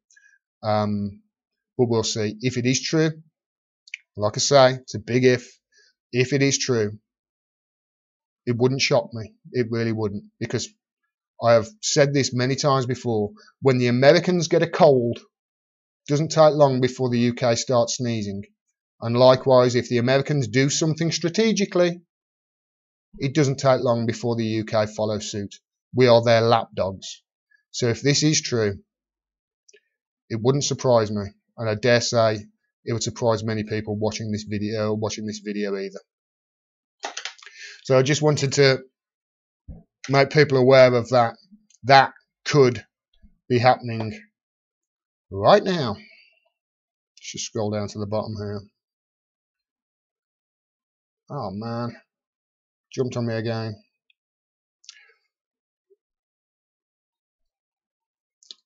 But we'll see. If it is true, like I say, it's a big if. If it is true, it wouldn't shock me. It really wouldn't, because I have said this many times before. When the Americans get a cold, it doesn't take long before the UK starts sneezing. And likewise, if the Americans do something strategically, it doesn't take long before the UK follow suit. We are their lapdogs. So if this is true, it wouldn't surprise me. And I dare say it would surprise many people watching this video either. So I just wanted to make people aware of that. That could be happening right now. Let's just scroll down to the bottom here. Oh man, jumped on me again.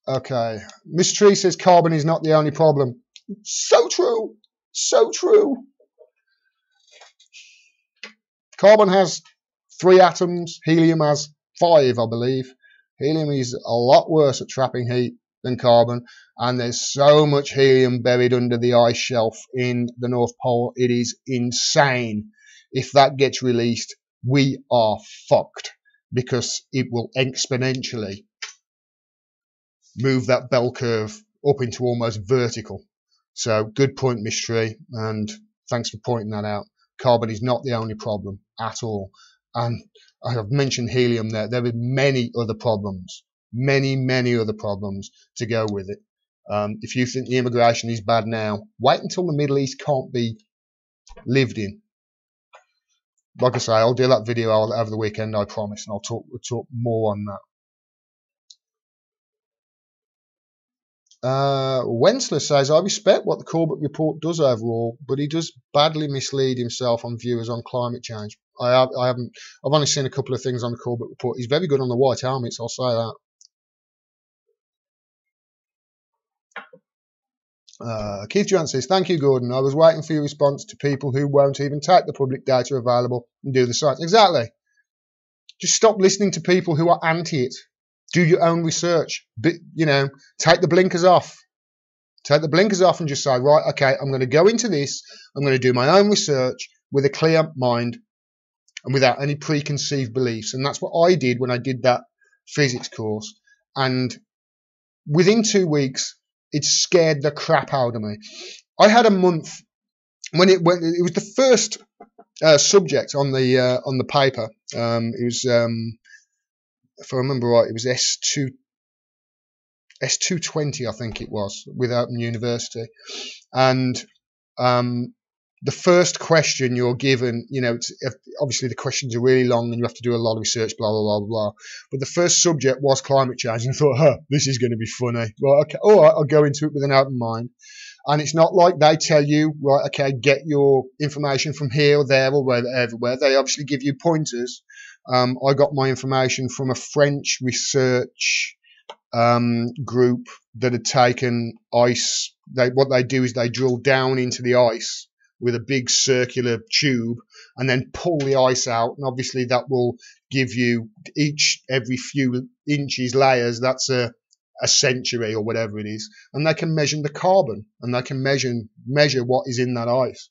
Okay, Miss Tree says carbon is not the only problem. So true, so true. Carbon has 3 atoms, helium has 5, I believe. Helium is a lot worse at trapping heat than carbon, and there's so much helium buried under the ice shelf in the North Pole. It is insane. If that gets released, we are fucked, because it will exponentially move that bell curve up into almost vertical. So good point, Mystery, and thanks for pointing that out. Carbon is not the only problem at all. And I have mentioned helium there. There are many other problems, many other problems to go with it. If you think the immigration is bad now, wait until the Middle East can't be lived in. Like I say, I'll do that video over the weekend, I promise, and we'll talk more on that. Wensler says, I respect what the Corbett report does overall, but he does badly mislead himself on viewers on climate change. I've only seen a couple of things on the Corbett report. He's very good on the white helmets, I'll say that. Keith Jones says, thank you, Gordon. I was waiting for your response to people who won't even take the public data available and do the science. Exactly. Just stop listening to people who are anti it. Do your own research. Take the blinkers off. Take the blinkers off and just say, right, okay, I'm going to go into this. I'm going to do my own research with a clear mind and without any preconceived beliefs. And that's what I did when I did that physics course. And within 2 weeks, it scared the crap out of me. I had a month when it was the first subject on the paper. It was, if I remember right, it was S220, I think it was, with Open University. And the first question you're given, obviously the questions are really long and you have to do a lot of research, blah, blah, blah, blah. But the first subject was climate change. And I thought, this is going to be funny. Right, okay, all right, I'll go into it with an open mind. And it's not like they tell you, right, okay, get your information from here or there or everywhere. They obviously give you pointers. I got my information from a French research group that had taken ice. What they do is they drill down into the ice with a big circular tube and then pull the ice out. And obviously that will give you every few inches layers. That's a century or whatever it is. And they can measure the carbon and they can measure what is in that ice.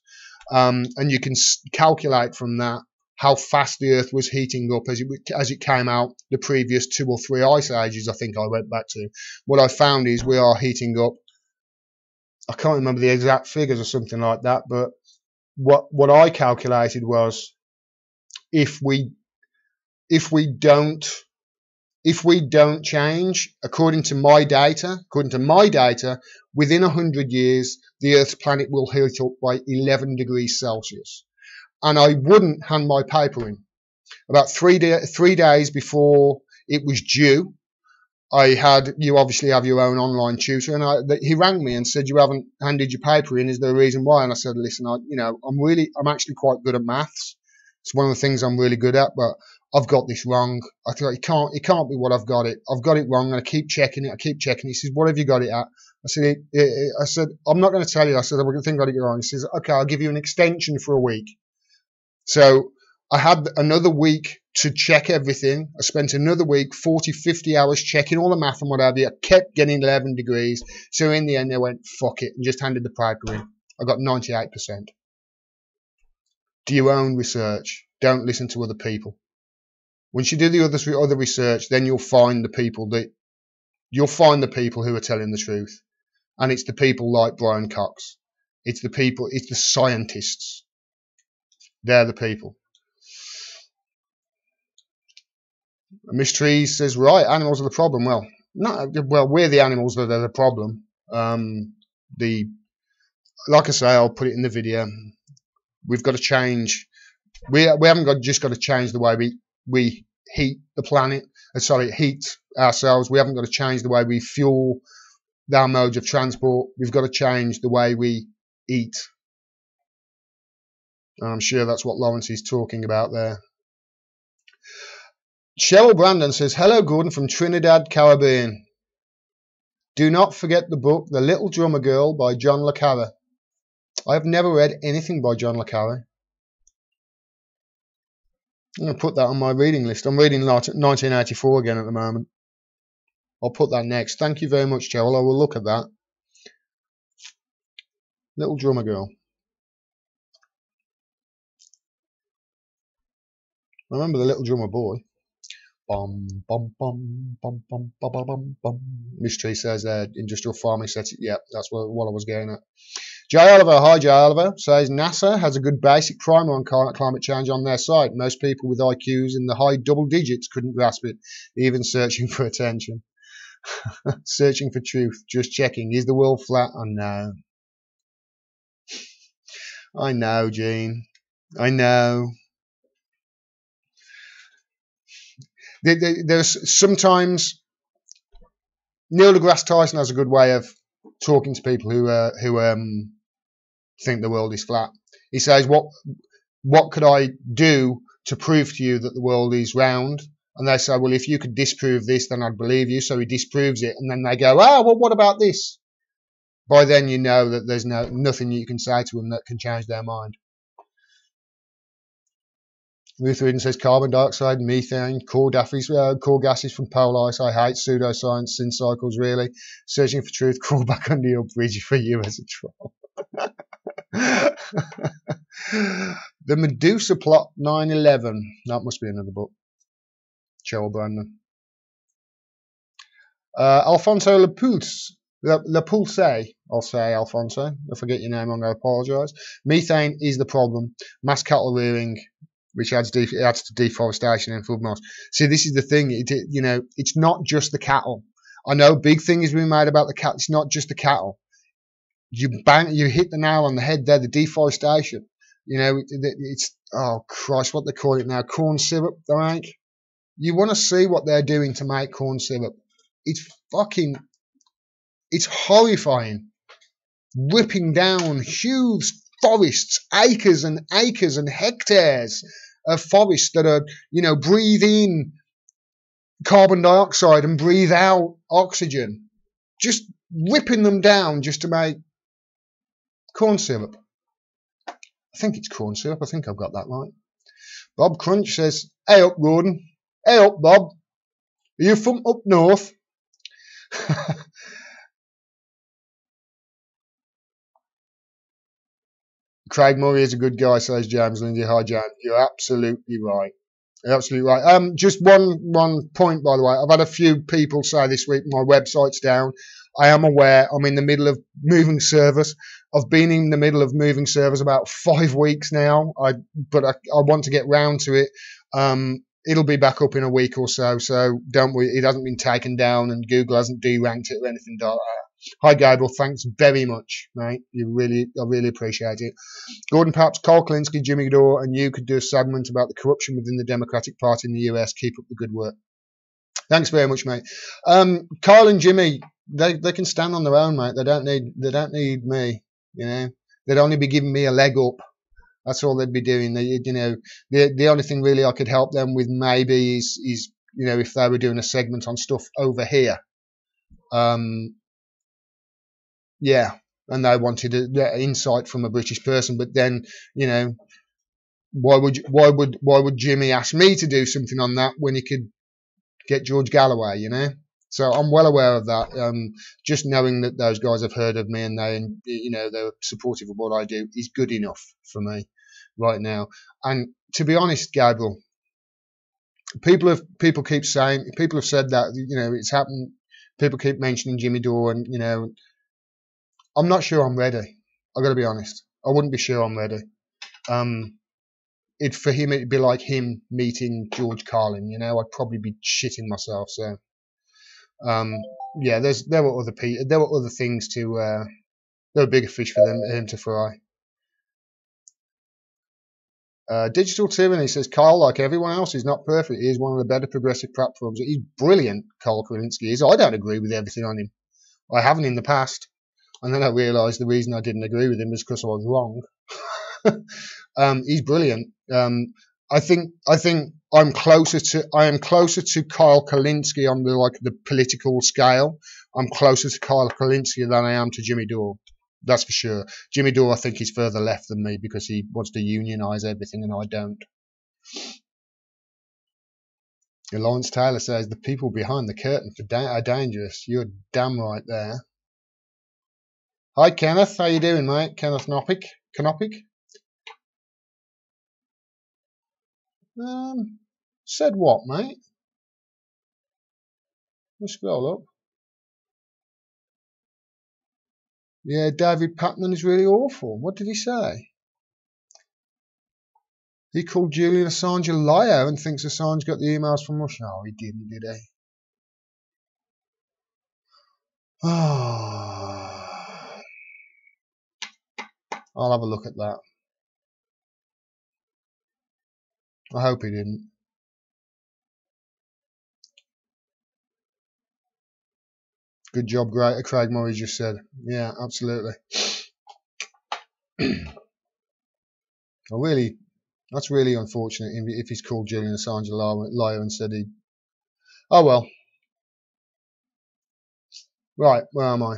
And you can calculate from that how fast the Earth was heating up as it came out the previous 2 or 3 ice ages, I think I went back to. What I found is we are heating up, I can't remember the exact figures or something like that, but what I calculated was if we don't change, according to my data, within 100 years, the Earth's planet will heat up by 11 degrees Celsius. And I wouldn't hand my paper in. About 3 days before it was due, you obviously have your own online tutor, and he rang me and said, you haven't handed your paper in, is there a reason why? And I said, listen, I'm actually quite good at maths. It's one of the things I'm really good at, but I've got this wrong. I thought, it can't be what I've got it. I've got it wrong, and I keep checking it. He says, what have you got it at? I said, I'm not going to tell you. I said, I think I got it wrong. He says, okay, I'll give you an extension for a week. So I had another week to check everything. I spent another week, 40, 50 hours checking all the math and whatever. I kept getting 11 degrees. So in the end, I went, fuck it, and just handed the paper in. I got 98%. Do your own research. Don't listen to other people. Once you do the other research, then you'll find the people who are telling the truth. And it's the people like Brian Cox. It's the scientists. They're the people. Mystery says, right, animals are the problem. Well, we're the animals that are the problem. Like I say, I'll put it in the video. We've got to change. We haven't just got to change the way we heat the planet. Heat ourselves. We haven't got to change the way we fuel our modes of transport. We've got to change the way we eat. And I'm sure that's what Lawrence is talking about there. Cheryl Brandon says, hello, Gordon from Trinidad, Caribbean. Do not forget the book, The Little Drummer Girl by John le Carre. I have never read anything by John le Carre. I'm going to put that on my reading list. I'm reading 1984 again at the moment. I'll put that next. Thank you very much, Cheryl. I will look at that. Little drummer girl. Remember the little drummer boy? Bum, bum, bum, bum, bum, bum, bum, bum, bum. Mystery says industrial farming set it. Yeah, that's what I was getting at. Jay Oliver, hi Jay Oliver, says NASA has a good basic primer on climate change on their site. Most people with IQs in the high double digits couldn't grasp it, even searching for attention. Searching for truth, just checking. Is the world flat? I know. I know, Gene. I know. There's sometimes Neil deGrasse Tyson has a good way of talking to people who think the world is flat. He says, "What could I do to prove to you that the world is round?" And they say, "Well, if you could disprove this, then I'd believe you." So he disproves it, and then they go, "Oh, well, what about this?" By then, you know that there's nothing you can say to them that can change their mind. Ruth Ridden says carbon dioxide, methane, core gases from polar ice. I hate pseudoscience, sin cycles, really. Searching for truth, crawl back under your bridge for you as a troll. The Medusa Plot 9/11. That must be another book. Cheryl Brandon. Alfonso Lapulse. I'll say Alfonso. If I get your name wrong, I apologise. Methane is the problem. Mass cattle rearing, which adds to deforestation and flood loss. See, this is the thing. It's not just the cattle. I know big thing is being made about the cattle. It's not just the cattle. You hit the nail on the head there. The deforestation. It's oh Christ, what they call it now? Corn syrup, they make. You want to see what they're doing to make corn syrup? It's horrifying. Ripping down huge forests, acres and acres and hectares of forests that are, breathe in carbon dioxide and breathe out oxygen. Just ripping them down just to make corn syrup. I think it's corn syrup. I think I've got that right. Bob Crunch says, "Hey up, Gordon. Hey up, Bob. Are you from up north?" Craig Murray is a good guy, says James Lindsay. Hi, James. You're absolutely right. You're absolutely right. Just one point, by the way. I've had a few people say this week my website's down. I am aware. I'm in the middle of moving servers. I've been in the middle of moving servers about 5 weeks now. But I want to get round to it. It'll be back up in a week or so. So don't worry. It hasn't been taken down, and Google hasn't deranked it or anything like that. Hi, Gabriel. Thanks very much, mate. I really appreciate it. Gordon, perhaps Carl Klinsky, Jimmy Dore, and you could do a segment about the corruption within the Democratic Party in the US. Keep up the good work. Thanks very much, mate. Carl and Jimmy, they can stand on their own, mate. They don't need me. They'd only be giving me a leg up. That's all they'd be doing. The only thing really I could help them with maybe is if they were doing a segment on stuff over here. Yeah, and they wanted insight from a British person, but then why would Jimmy ask me to do something on that when he could get George Galloway? So I'm well aware of that. Just knowing that those guys have heard of me and they're supportive of what I do is good enough for me right now. And to be honest, Gabriel, people have said that it's happened. People keep mentioning Jimmy Dore, and I'm not sure I'm ready. I've got to be honest. I wouldn't be sure I'm ready. For him, it'd be like him meeting George Carlin. I'd probably be shitting myself. So, yeah, there were other things there were bigger fish for him to fry. Digital Tyranny says, Kyle, like everyone else, is not perfect. He is one of the better progressive platforms. He's brilliant, Kyle Kulinski is. I don't agree with everything on him. I haven't in the past. And then I realised the reason I didn't agree with him was because I was wrong. He's brilliant. I think I am closer to Kyle Kulinski on the political scale. I'm closer to Kyle Kulinski than I am to Jimmy Dore. That's for sure. Jimmy Dore, I think, is further left than me because he wants to unionise everything, and I don't. Lawrence Taylor says the people behind the curtain are dangerous. You're damn right there. Hi, Kenneth. How you doing, mate? Kenneth Knopic. Said what, mate? Let's scroll up. Yeah, David Patman is really awful. What did he say? He called Julian Assange a liar and thinks Assange got the emails from Russia. Oh, he didn't, did he? Oh, I'll have a look at that. I hope he didn't. Good job, Craig Murray just said. Yeah, absolutely. That's really unfortunate if he's called Julian Assange a liar and said he... Oh, well. Right, where am I?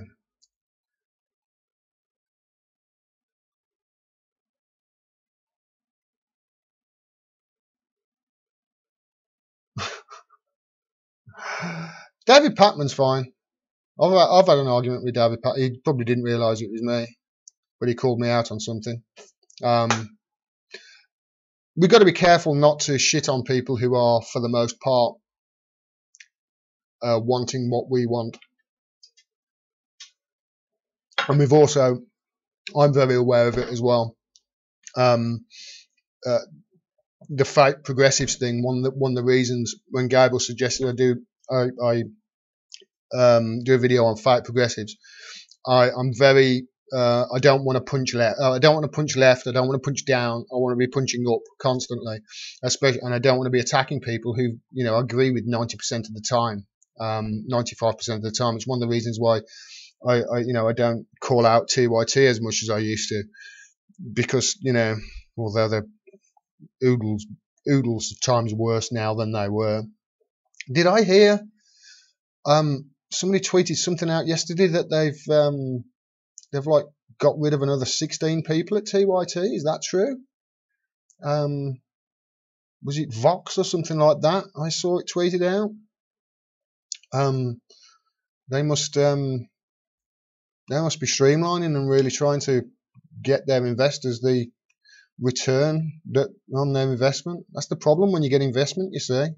David Patman's fine. I've had an argument with David Patman. He probably didn't realise it was me, but he called me out on something. We've got to be careful not to shit on people who are, for the most part, wanting what we want. And I'm very aware of it as well. The fake progressives thing. One of the reasons when Gabriel suggested I do a video on fake progressives, I'm very I don't want to punch left. I don't want to punch left. I don't want to punch down. I want to be punching up constantly, especially, and I don't want to be attacking people who agree with 90% of the time, 95% of the time. It's one of the reasons why I don't call out TYT as much as I used to, because although they're oodles of times worse now than they were. Did I hear somebody tweeted something out yesterday that they've like got rid of another 16 people at TYT? Is that true? Was it Vox or something like that? I saw it tweeted out. They must be streamlining and really trying to get their investors the return on their investment. That's the problem when you get investment, you see.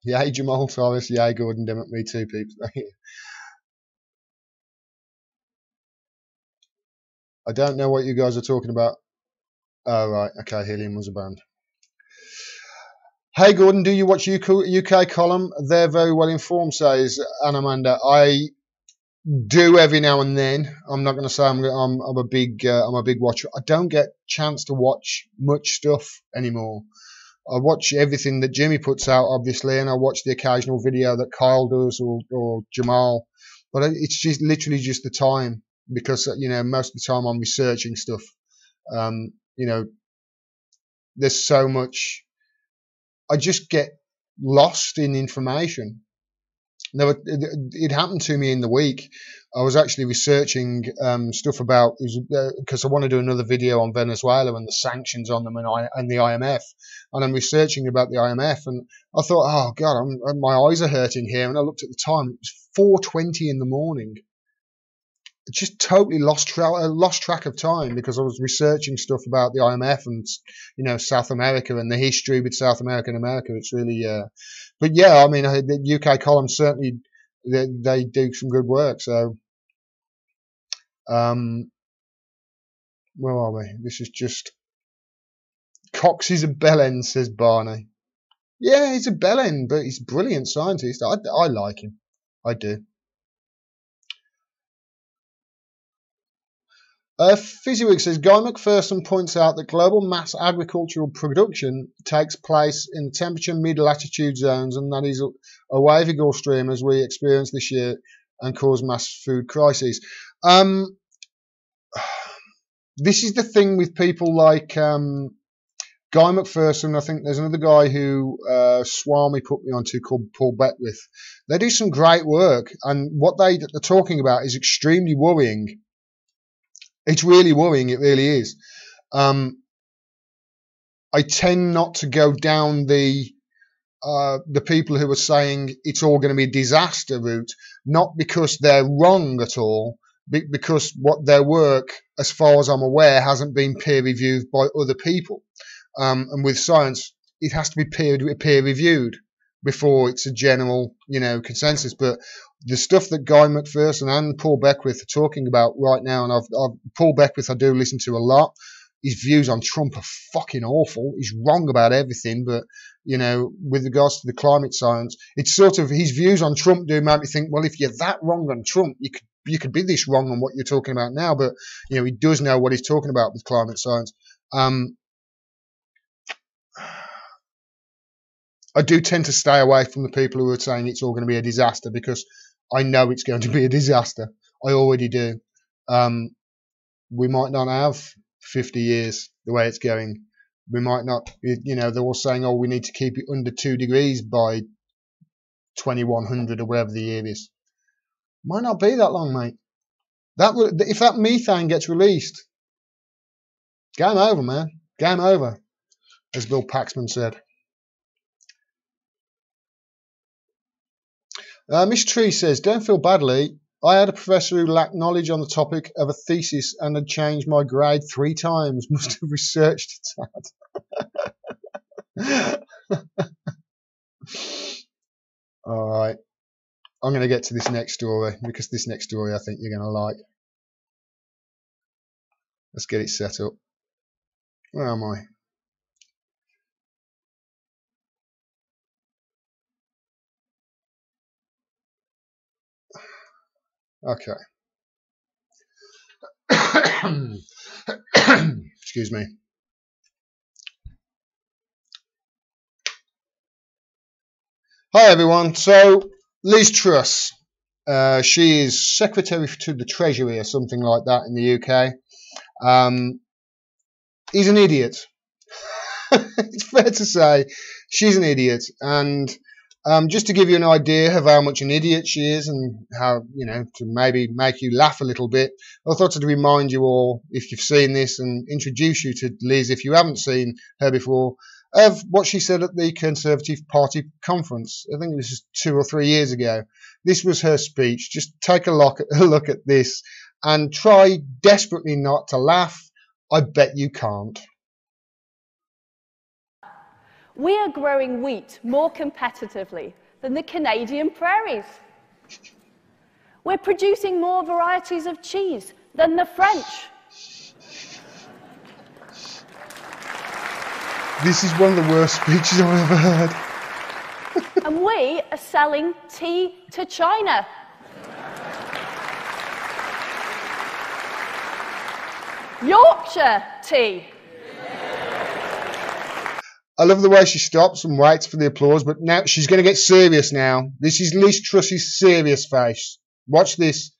Yay, Jamal Torres. Yay, Gordon Dimmack. Me too, peeps. I don't know what you guys are talking about. Oh, right. Okay, Helium was a band. Hey, Gordon, do you watch UK column? They're very well informed, says Anamanda. I do every now and then. I'm not going to say I'm a big watcher. I don't get a chance to watch much stuff anymore. I watch everything that Jimmy puts out, obviously, and I watch the occasional video that Kyle does or Jamal. But it's just literally just the time, because most of the time I'm researching stuff. There's so much. I just get lost in information. Now, it happened to me in the week. I was actually researching stuff about, because I want to do another video on Venezuela and the sanctions on them and the IMF. And I'm researching about the IMF, and I thought, oh God, my eyes are hurting here. And I looked at the time; it was 4:20 in the morning. Just totally lost track of time, because I was researching stuff about the IMF and South America and the history with South America and America. It's really, but yeah, I mean, the UK column certainly they do some good work. So, where are we? This is just Cox is a bellend, says Barney. Yeah, he's a bellend, but he's a brilliant scientist. I like him. I do. Physiwig says, Guy McPherson points out that global mass agricultural production takes place in the temperature mid-latitude zones, and that is a wavy Gulf Stream as we experienced this year and cause mass food crises. This is the thing with people like Guy McPherson. I think there's another guy who Swami put me onto called Paul Beckwith. They do some great work, and what they're talking about is extremely worrying. It's really worrying. It really is. I tend not to go down the the people who are saying it's all going to be a disaster route, not because they're wrong at all, because what their work, as far as I'm aware, hasn't been peer reviewed by other people. And with science, it has to be peer reviewed before it's a general, consensus. But the stuff that Guy McPherson and Paul Beckwith are talking about right now, and Paul Beckwith I do listen to a lot. His views on Trump are fucking awful. He's wrong about everything, but with regards to the climate science, it's sort of his views on Trump do make me think, well, if you're that wrong on Trump, you could be this wrong on what you're talking about now. But he does know what he's talking about with climate science. I do tend to stay away from the people who are saying it's all going to be a disaster, because I know it's going to be a disaster. I already do. We might not have 50 years the way it's going. We might not, they're all saying, we need to keep it under 2 degrees by 2100 or whatever the year is. Might not be that long, mate. If that methane gets released, game over, man. Game over, as Bill Paxman said. Miss Tree says, don't feel badly. I had a professor who lacked knowledge on the topic of a thesis and had changed my grade 3 times. Must have researched it. All right. I'm going to get to this next story, because this next story I think you're going to like. Let's get it set up. Where am I? Okay. Excuse me. Hi everyone. So Liz Truss, she is Secretary to the Treasury or something like that in the UK. He's an idiot. It's fair to say she's an idiot, and just to give you an idea of how much an idiot she is, and how, to maybe make you laugh a little bit, I thought to remind you all, if you've seen this, and introduce you to Liz, if you haven't seen her before, of what she said at the Conservative Party conference. I think it was just 2 or 3 years ago. This was her speech. Just take a look at this and try desperately not to laugh. I bet you can't. We are growing wheat more competitively than the Canadian prairies. We're producing more varieties of cheese than the French. This is one of the worst speeches I've ever heard. And we are selling tea to China. Yorkshire tea. I love the way she stops and waits for the applause, but now she's going to get serious now. This is Liz Truss's serious face. Watch this.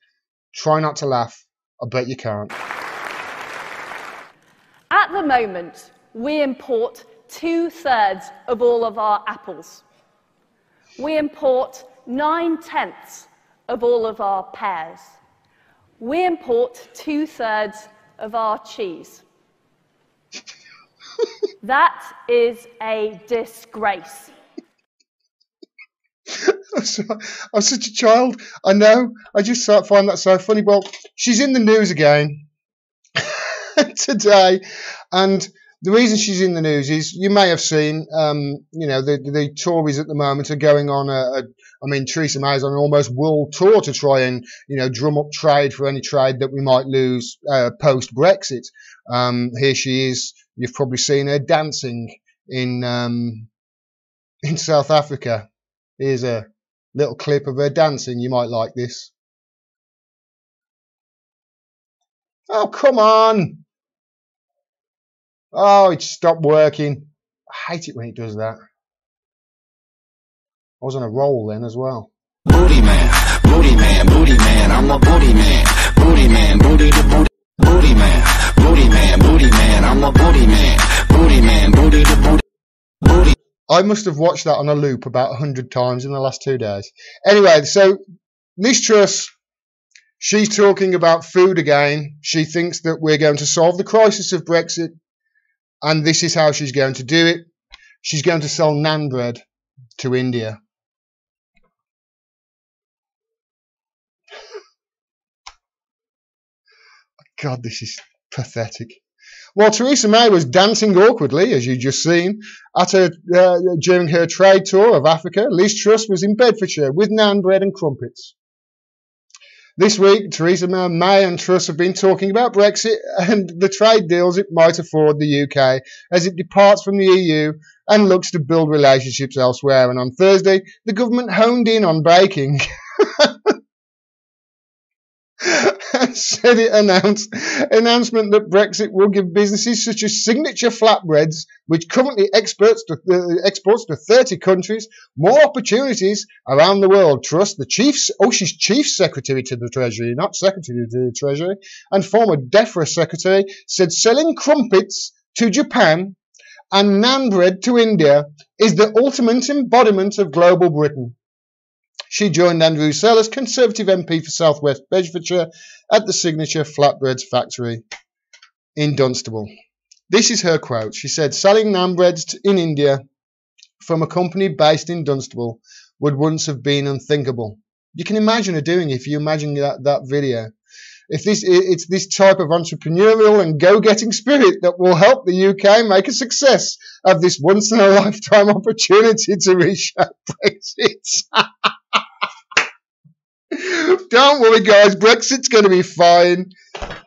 Try not to laugh. I bet you can't. At the moment, we import 2/3 of all of our apples. We import 9/10 of all of our pears. We import 2/3 of our cheese. That is a disgrace. I'm such a child. I know. I just find that so funny. Well, she's in the news again today, and the reason she's in the news is, you may have seen, the Tories at the moment are going on Theresa May's on an almost world tour to try and, drum up trade for any trade that we might lose post-Brexit. Here she is. You've probably seen her dancing in South Africa. Here's a little clip of her dancing. You might like this. Oh, come on. Oh, it stopped working. I hate it when it does that. I was on a roll then as well. Booty man, booty man, booty man, I'm a booty man. Booty man, booty to booty. Booty man, booty man, booty man, I'm a booty man. Booty man, booty to booty. Booty. I must have watched that on a loop about 100 times in the last 2 days. Anyway, so Liz Truss, she's talking about food again. She thinks that we're going to solve the crisis of Brexit, and this is how she's going to do it. She's going to sell naan bread. to India. God, this is pathetic. While Theresa May was dancing awkwardly, as you just seen, during her trade tour of Africa, Liz Truss was in Bedfordshire with naan bread and crumpets. This week, Theresa May and Truss have been talking about Brexit and the trade deals it might afford the UK as it departs from the EU and looks to build relationships elsewhere. And on Thursday, the government honed in on baking. Said it announcement that Brexit will give businesses such as Signature Flatbreads, which currently exports to 30 countries, more opportunities around the world. Truss, she's Chief Secretary to the Treasury, not Secretary to the Treasury, and former DEFRA Secretary, said selling crumpets to Japan and naan bread to India is the ultimate embodiment of global Britain. She joined Andrew Sellers, Conservative MP for South West Bedfordshire, at the Signature Flatbreads factory in Dunstable. This is her quote. She said, selling naan breads in India from a company based in Dunstable would once have been unthinkable. You can imagine her doing it if you imagine that video. It's this type of entrepreneurial and go-getting spirit that will help the UK make a success of this once-in-a-lifetime opportunity to reshape Brexit. Don't worry, guys. Brexit's going to be fine.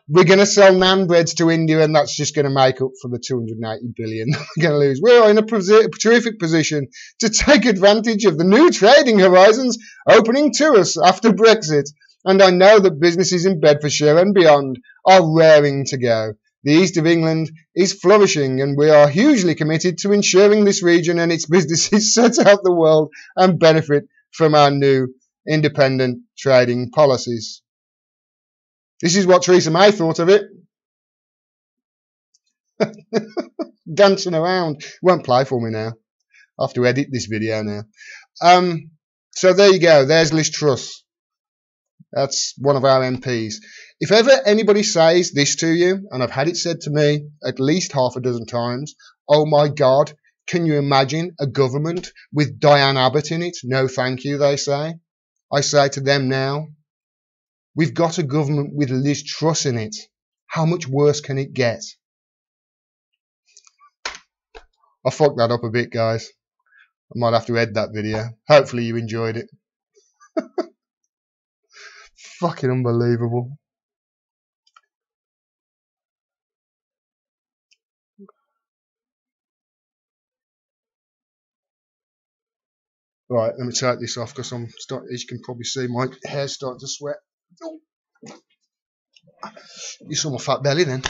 We're going to sell naan breads to India, and that's just going to make up for the 280 billion we're going to lose. We're in a terrific position to take advantage of the new trading horizons opening to us after Brexit. And I know that businesses in Bedfordshire and beyond are raring to go. The east of England is flourishing, and we are hugely committed to ensuring this region and its businesses set out the world and benefit from our new independent trading policies. This is what Theresa May thought of it. Dancing around. Won't play for me now. I have to edit this video now. So there you go. There's Liz Truss. That's one of our MPs. If ever anybody says this to you, and I've had it said to me at least half a dozen times, oh my God, can you imagine a government with Diane Abbott in it? No, thank you, they say. I say to them now, we've got a government with Liz Truss in it. How much worse can it get? I fucked that up a bit, guys. I might have to edit that video. Hopefully you enjoyed it. Fucking unbelievable. Right, let me take this off because as you can probably see, my hair's starting to sweat. Oh. You saw my fat belly then.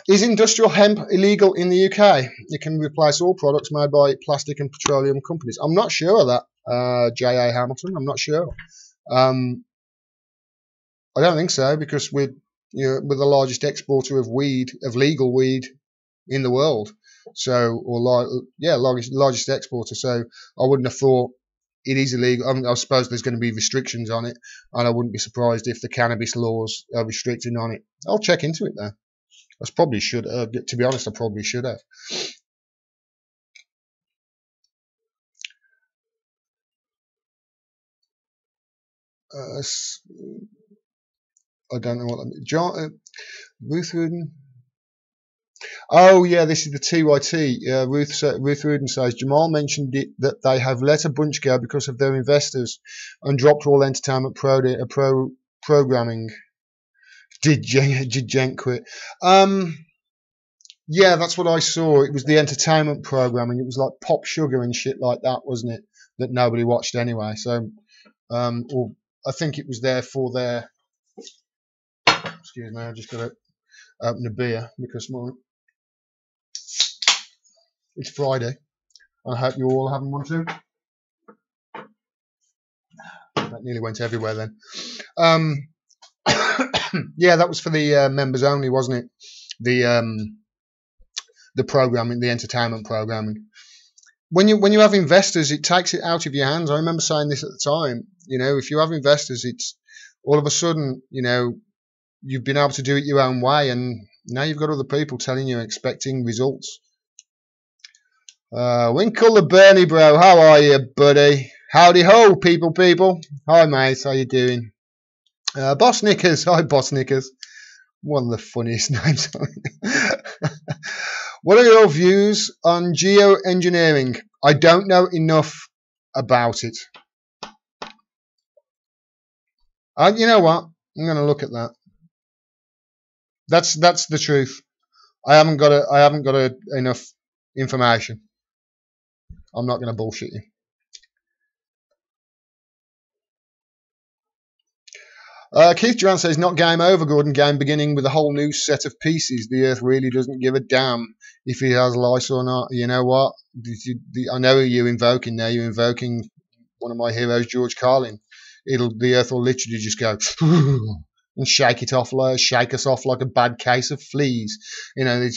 Is industrial hemp illegal in the UK? It can replace all products made by plastic and petroleum companies. I'm not sure of that, J.A. Hamilton. I'm not sure. I don't think so, because we're the largest exporter of legal weed in the world. So, largest exporter. So I wouldn't have thought it is illegal. I suppose there's going to be restrictions on it, and I wouldn't be surprised if the cannabis laws are restricting on it. I'll check into it though. I probably should. To be honest, I probably should have. I don't know what that means. Ruth Rudin. Oh yeah, this is the TYT. Ruth Rudin says Jamal mentioned it that they have let a bunch go because of their investors and dropped all entertainment programming. Did Jen quit? Yeah, that's what I saw. It was the entertainment programming. It was like Pop Sugar and shit like that, wasn't it? That nobody watched anyway. So, or I think it was there for their. Excuse me, I just got to open a beer because it's Friday. I hope you all having one too. That nearly went everywhere then. Yeah, that was for the members only, wasn't it? The programming, the entertainment programming. When you have investors, it takes it out of your hands. I remember saying this at the time. If you have investors, it's all of a sudden, you've been able to do it your own way, and now you've got other people telling you, expecting results. Winkle the Bernie bro, how are you, buddy? Howdy ho, people. Hi, mate, how you doing? Boss Knickers, hi, Boss Knickers. One of the funniest names. What are your views on geoengineering? I don't know enough about it. You know what? I'm going to look at that. That's the truth. I haven't got enough information. I'm not going to bullshit you. Keith Duran says, not game over, Gordon. Game beginning with a whole new set of pieces. The Earth really doesn't give a damn if it has lice or not. You know what? I know who you're invoking now. You're invoking one of my heroes, George Carlin. The Earth will literally just go and shake us off like a bad case of fleas. You know,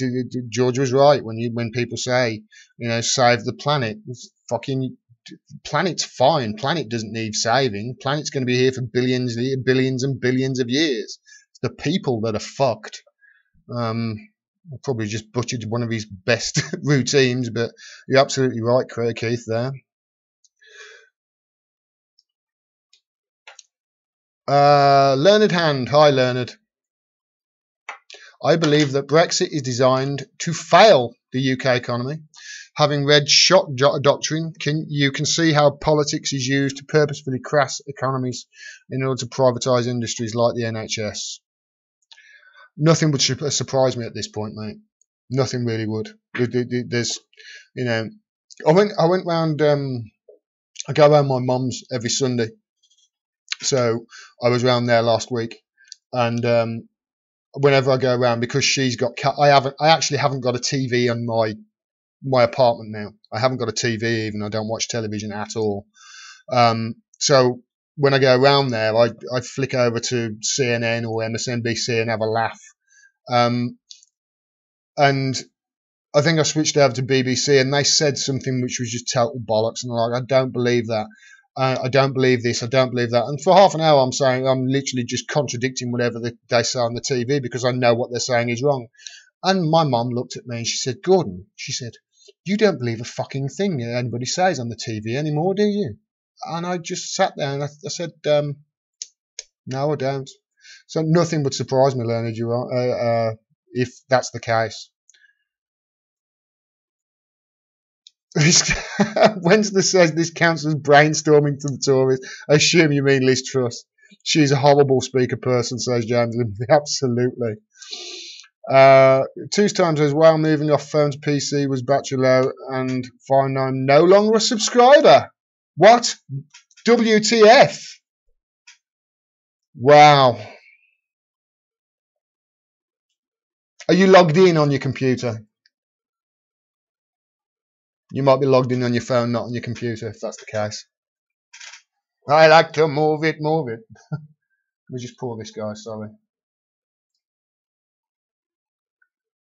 George was right when people say, you know, save the planet. It's fucking planet's fine. Planet doesn't need saving. Planet's going to be here for billions and billions of years. It's the people that are fucked. I probably just butchered one of his best routines, but you're absolutely right, Keith, there. Learned Hand. Hi, Learned. I believe that Brexit is designed to fail the UK economy. Having read Shock Doctrine, you can see how politics is used to purposefully crash economies in order to privatise industries like the NHS. Nothing would surprise me at this point, mate. Nothing really would. There's, you know, I went round. I go around my mum's every Sunday, so I was round there last week, and whenever I go around, because she's got, I actually haven't got a TV on my apartment now. I haven't got a TV even. I don't watch television at all. So when I go around there, I flick over to CNN or MSNBC and have a laugh. And I think I switched over to BBC, and they said something which was just total bollocks. And I'm like, I don't believe that. I don't believe this. I don't believe that. And for half an hour, I'm literally just contradicting whatever they say on the TV because I know what they're saying is wrong. And my mum looked at me and she said, Gordon, she said, you don't believe a fucking thing anybody says on the TV anymore, do you? And I just sat there and I said, no, I don't. So nothing would surprise me, Leonard, if that's the case. Wednesday says this counts as brainstorming to the Tories. I assume you mean Liz Truss. She's a horrible speaker person, says James. Absolutely. 2 times as well, moving off phone to PC was battery low and find I'm no longer a subscriber. What? WTF? Wow. Are you logged in on your computer? You might be logged in on your phone, not on your computer, if that's the case. I like to move it. Let me just pour this, guy, sorry.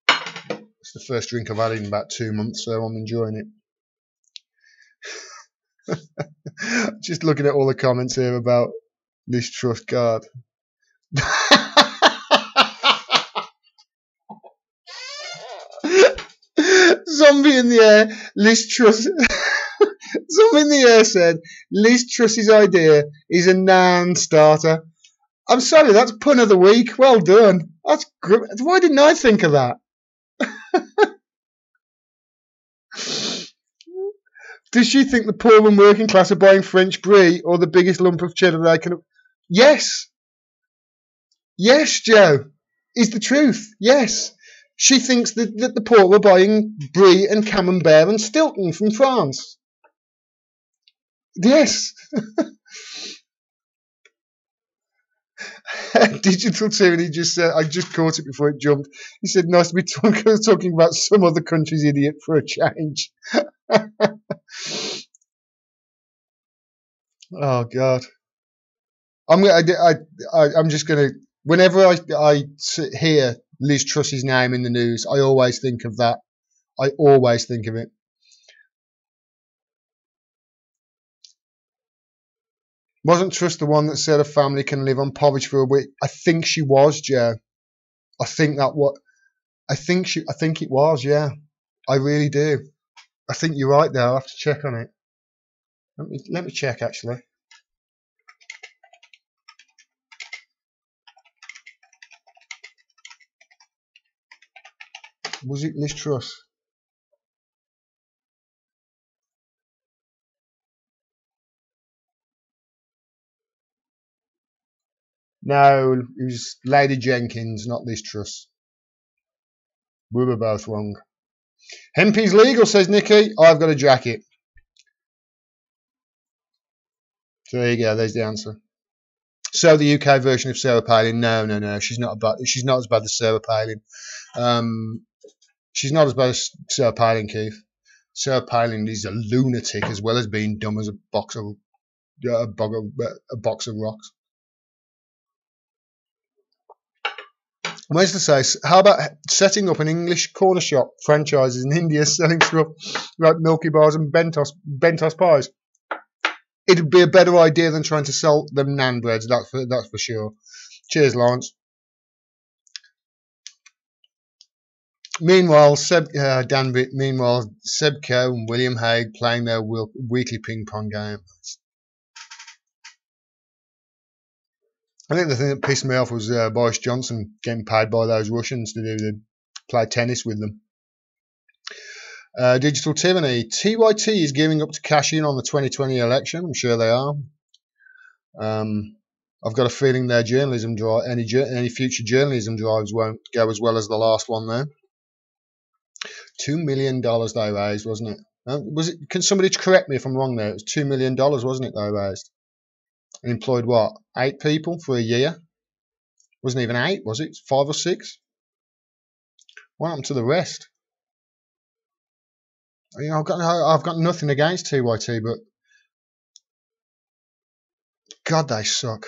It's the first drink I've had in about 2 months, so I'm enjoying it. Just looking at all the comments here about this Trust card. Zombie in the air, Liz Truss. Zombie in the air said, Liz Truss's idea is a non-starter. I'm sorry, that's pun of the week. Well done. That's good. Why didn't I think of that? Does she think the poor and working class are buying French brie or the biggest lump of cheddar they can? Yes. Yes, Joe. Is the truth. Yes. She thinks that the poor are buying brie and camembert and Stilton from France. Yes. Digital Tyranny just said, I just caught it before it jumped. He said, nice to be talking about some other country's idiot for a change. Oh, God. I'm just going to, whenever I hear Liz Truss's name in the news, I always think of that. I always think of it. Wasn't Truss the one that said a family can live on porridge for a week? I think she was, Joe. I think it was, yeah. I really do. I think you're right there. I'll have to check on it. Let me check actually. Was it Liz Truss? No, it was Lady Jenkins, not Liz Truss. We were both wrong. Hempy's legal, says Nikki. I've got a jacket. So there you go. There's the answer. So the UK version of Sarah Palin? No. She's not as bad as Sarah Palin. She's not as bad as Sarah Palin, Keith. Sarah Palin is a lunatic as well as being dumb as a box of rocks. Wesley says, how about setting up an English corner shop franchises in India selling stuff like Milky Bars and Bentos pies? It'd be a better idea than trying to sell them naan breads, that's for sure. Cheers, Lawrence. Meanwhile, Sebco and William Hague playing their weekly ping pong game. I think the thing that pissed me off was Boris Johnson getting paid by those Russians to play tennis with them. Digital Tyranny. TYT is gearing up to cash in on the 2020 election. I'm sure they are. I've got a feeling their journalism drive, any future journalism drives won't go as well as the last one there. $2 million they raised, wasn't it? Was it? Can somebody correct me if I'm wrong there? It was $2 million, wasn't it, they raised? And employed what? 8 people for a year? Wasn't even 8, was it? 5 or 6? What happened to the rest? You know, I've got nothing against TYT, but God, they suck.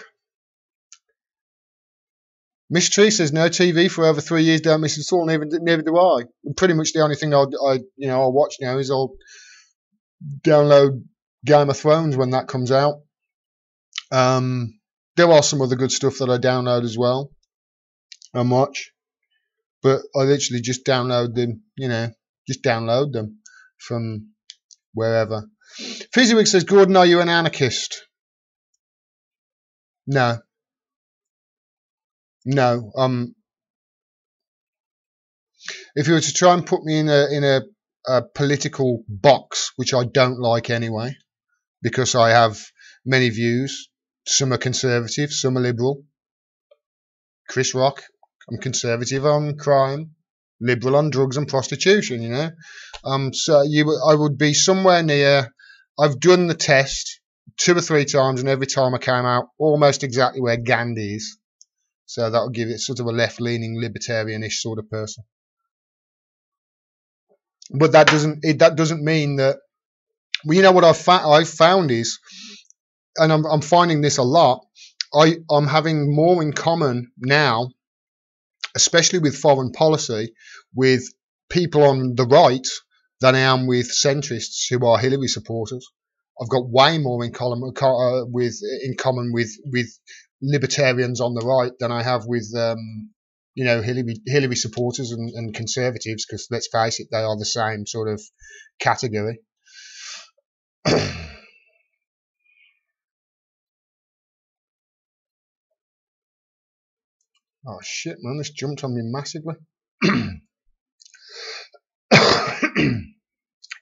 Miss Tree says no TV for over 3 years. Don't miss it at all. Neither do I. Pretty much the only thing I'll watch now is I'll download Game of Thrones when that comes out. There are some other good stuff that I download as well and watch, but I literally just download them. Just download them from wherever. Fizzywick says, Gordon, are you an anarchist? No. If you were to try and put me in a political box, which I don't like anyway, because I have many views. Some are conservative, some are liberal. Chris Rock, I'm conservative on crime, liberal on drugs and prostitution. So I would be somewhere near. I've done the test 2 or 3 times, and every time I came out almost exactly where Gandhi is. So that will give it sort of a left-leaning, libertarianish sort of person. But that doesn't mean that. Well, you know what I've found is, and I'm finding this a lot. I'm having more in common now, especially with foreign policy, with people on the right than I am with centrists who are Hillary supporters. I've got way more in common with libertarians on the right than I have with Hillary supporters and conservatives, because let's face it, they are the same sort of category. Oh shit, man, this jumped on me massively.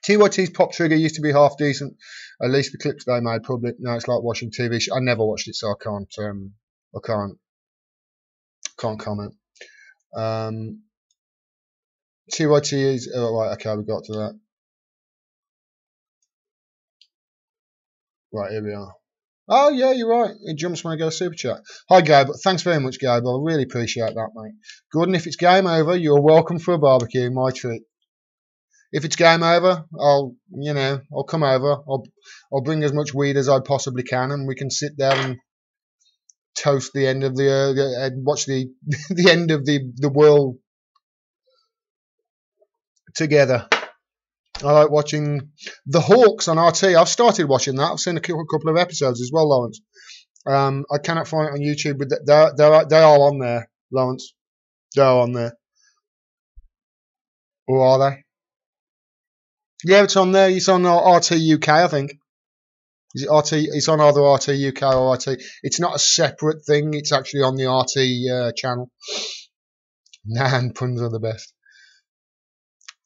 TYT's Pop Trigger used to be half decent, at least the clips they made public. Now it's like watching TV. I never watched it, so I can't comment. TYT is right. Okay, we got to that. Right, here we are. Oh yeah, you're right. It jumps when I get a super chat. Hi Gabe, thanks very much, Gabe. I really appreciate that, mate. Gordon, if it's game over, you're welcome for a barbecue. My treat. If it's game over, I'll come over. I'll bring as much weed as I possibly can, and we can sit there and toast the end of watch the the end of the world together. I like watching The Hawks on RT. I've started watching that. I've seen a couple of episodes as well, Lawrence. I cannot find it on YouTube, but they are on there, Lawrence. They are on there. Or are they? Yeah, it's on there. It's on RT UK, I think. Is it RT? It's on either RT UK or RT. It's not a separate thing. It's actually on the RT channel. Nah, puns are the best.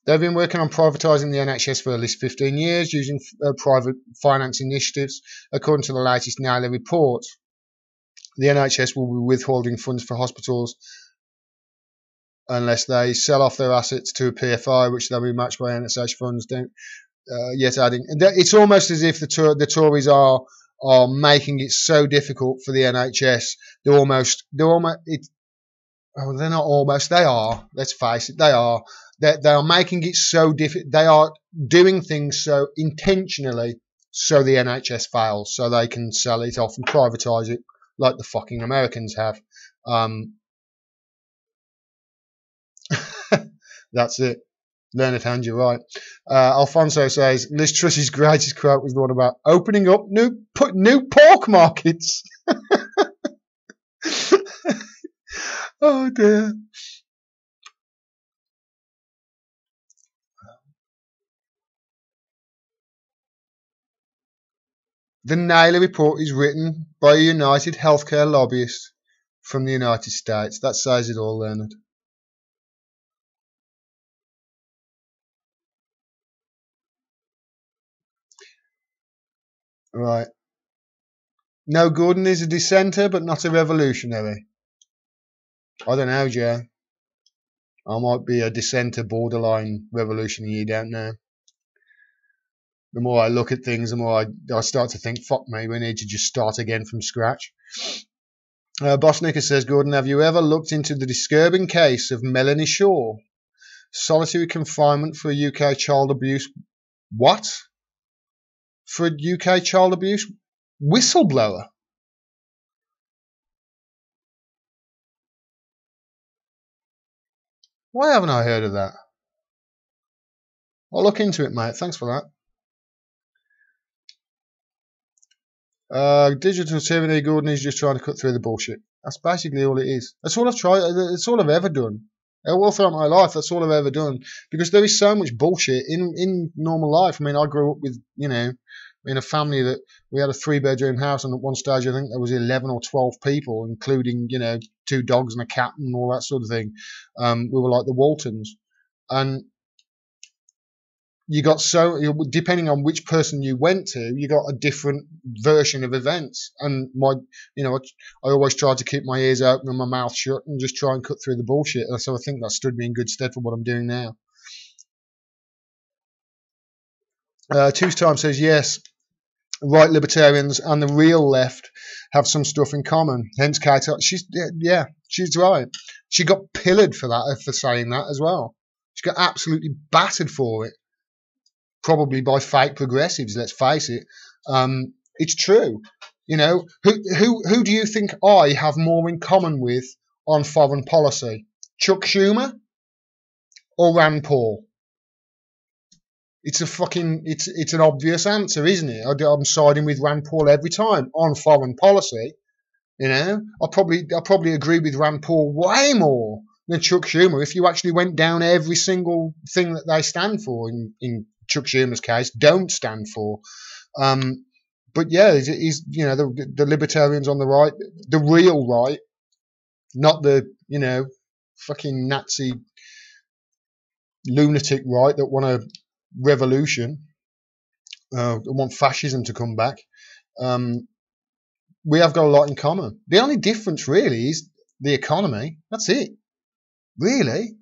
They've been working on privatising the NHS for at least 15 years using private finance initiatives. According to the latest Naylor report, the NHS will be withholding funds for hospitals unless they sell off their assets to a PFI, which they'll be matched by NHS funds. Yet adding, it's almost as if the Tories are making it so difficult for the NHS. They're not almost. They are. Let's face it. They are. They are making it so difficult. They are doing things so intentionally so the NHS fails, so they can sell it off and privatise it like the fucking Americans have. That's it. Learned hand, you're right. Alfonso says Liz Truss's greatest quote was the one about opening up new pork markets. Oh dear. The Naylor report is written by a United healthcare lobbyist from the United States. That says it all, Leonard. Right. No, Gordon is a dissenter, but not a revolutionary. I don't know, Joe. I might be a dissenter, borderline revolutionary, you don't know. The more I look at things, the more I start to think, fuck me, we need to just start again from scratch. Boss Nicker says, Gordon, have you ever looked into the disturbing case of Melanie Shaw? Solitary confinement for a UK child abuse. What? For a UK child abuse whistleblower? Why haven't I heard of that? I'll look into it, mate. Thanks for that. Digital tyranny, Gordon is just trying to cut through the bullshit. That's basically all it is. That's all I've tried. It's all I've ever done. All throughout my life, that's all I've ever done. Because there is so much bullshit in normal life. I mean, I grew up with, in a family that we had a 3-bedroom house, and at one stage I think there was 11 or 12 people, including, 2 dogs and a cat and all that sort of thing. We were like the Waltons. And you got depending on which person you went to, you got a different version of events. And I always tried to keep my ears open and my mouth shut and just try and cut through the bullshit. And so I think that stood me in good stead for what I'm doing now. Two Time says yes. Right libertarians and the real left have some stuff in common. Hence, Kate, she's right. She got pillared for saying that as well. She got absolutely battered for it. Probably by fake progressives, let's face it. It's true. Who do you think I have more in common with on foreign policy? Chuck Schumer or Rand Paul? It's an obvious answer, isn't it? I'm siding with Rand Paul every time on foreign policy. I probably agree with Rand Paul way more than Chuck Schumer if you actually went down every single thing that they stand for in Chuck Schumer's case, don't stand for. But yeah, he's the libertarians on the right, the real right, not the fucking Nazi lunatic right that want a revolution, that want fascism to come back. We have got a lot in common. The only difference really is the economy. That's it. Really,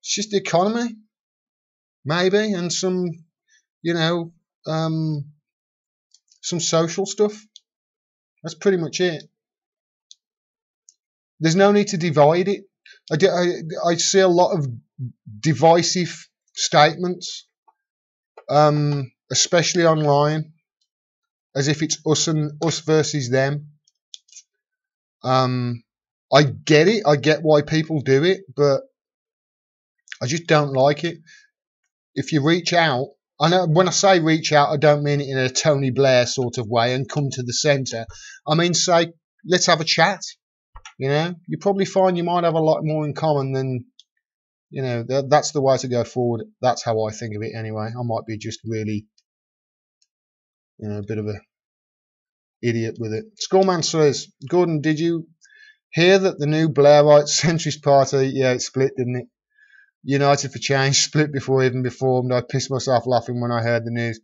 it's just the economy. Maybe, and some social stuff. That's pretty much it. There's no need to divide it. I see a lot of divisive statements, especially online, as if it's us versus them. I get it. I get why people do it, but I just don't like it. If you reach out, I know when I say reach out, I don't mean it in a Tony Blair sort of way and come to the centre. I mean, say, let's have a chat. You probably find you might have a lot more in common than You know, that's the way to go forward. That's how I think of it anyway. I might be just really, you know, a bit of a idiot with it. Skullman says, Gordon, did you hear that the new Blairite centrist party, yeah, it split, didn't it? United for Change split before even been formed. I pissed myself laughing when I heard the news.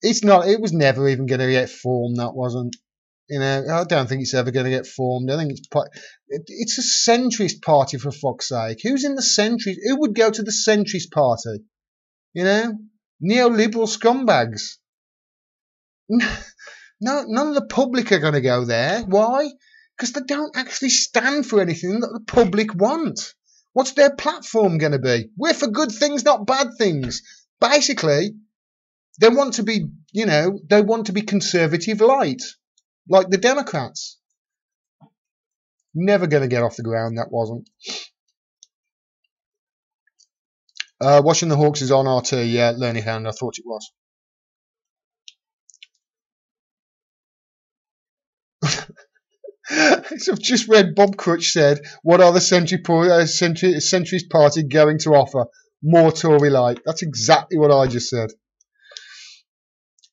It was never even going to get formed, that wasn't. You know, I don't think it's ever going to get formed. I think it's a centrist party, for fuck's sake. Who's in the centrist? Who would go to the centrist party? You know, neoliberal scumbags. No, none of the public are going to go there. Why? Because they don't actually stand for anything that the public want. What's their platform going to be? We're for good things, not bad things. Basically, they want to be, you know, they want to be conservative light, like the Democrats. Never going to get off the ground, that wasn't. Watching the Hawks is on RT, yeah, Learning Hand, I thought it was. So I've just read Bob Crutch said, what are the centrist party going to offer? More Tory light. That's exactly what I just said.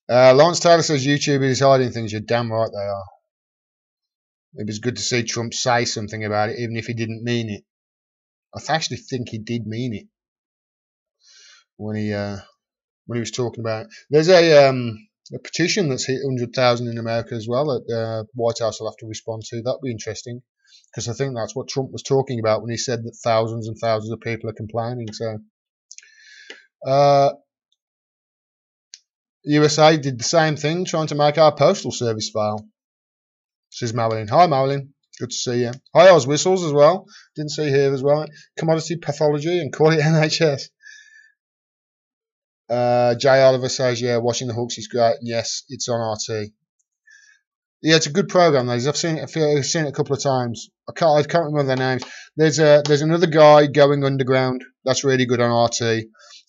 Lawrence Taylor says YouTube is hiding things. You're damn right they are. It was good to see Trump say something about it, even if he didn't mean it. I actually think he did mean it when he was talking about it. There's a petition that's hit 100,000 in America as well that the White House will have to respond to. That'll be interesting, because I think that's what Trump was talking about when he said that thousands and thousands of people are complaining. So USA did the same thing, trying to make our postal service fail. Says Marilyn. Hi, Marilyn. Good to see you. Hi, Oz Whistles as well. Didn't see here as well. Commodity pathology and call it NHS. Jay Oliver says, yeah, watching the Hawks is great. And yes, it's on RT. Yeah, it's a good program. I've seen it a couple of times. I can't remember their names. There's another guy going underground. That's really good on RT.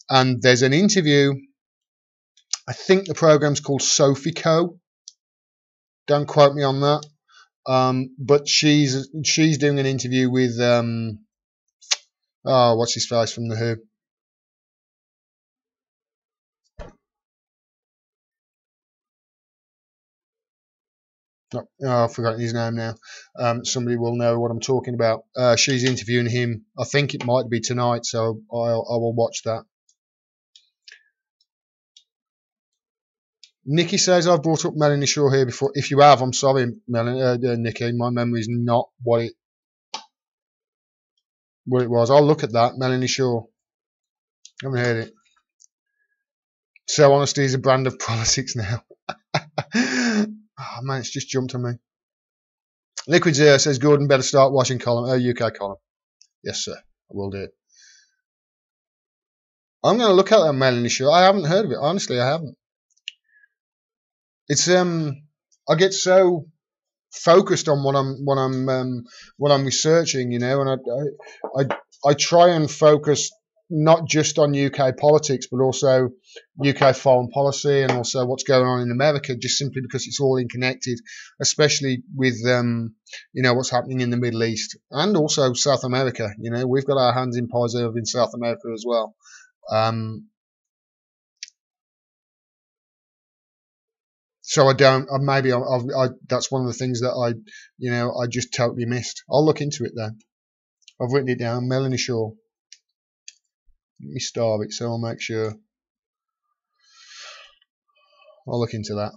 And there's an interview. I think the program's called Sophie Co. Don't quote me on that. But she's doing an interview with what's his face from The Who. I've forgotten his name now. Somebody will know what I'm talking about. She's interviewing him. I think it might be tonight, so I will watch that. Nikki says, I've brought up Melanie Shaw here before. If you have, I'm sorry, Nikki. My memory's not what it was. I'll look at that. Melanie Shaw. I haven't heard it. So honesty is a brand of politics now. Oh, man, it's just jumped on me. Liquid Zero says, Gordon, better start watching UK column. Yes, sir. I will do it. I'm going to look at that Melanie Shaw. I haven't heard of it. Honestly, I haven't. It's I get so focused on what I'm researching, you know, and I try and focus not just on UK politics, but also UK foreign policy and also what's going on in America, just simply because it's all interconnected, especially with you know, what's happening in the Middle East and also South America. You know, we've got our hands in pies over in South America as well. So that's one of the things that I just totally missed. I'll look into it though. I've written it down. Melanie Shaw. Let me starve it so I'll make sure. I'll look into that.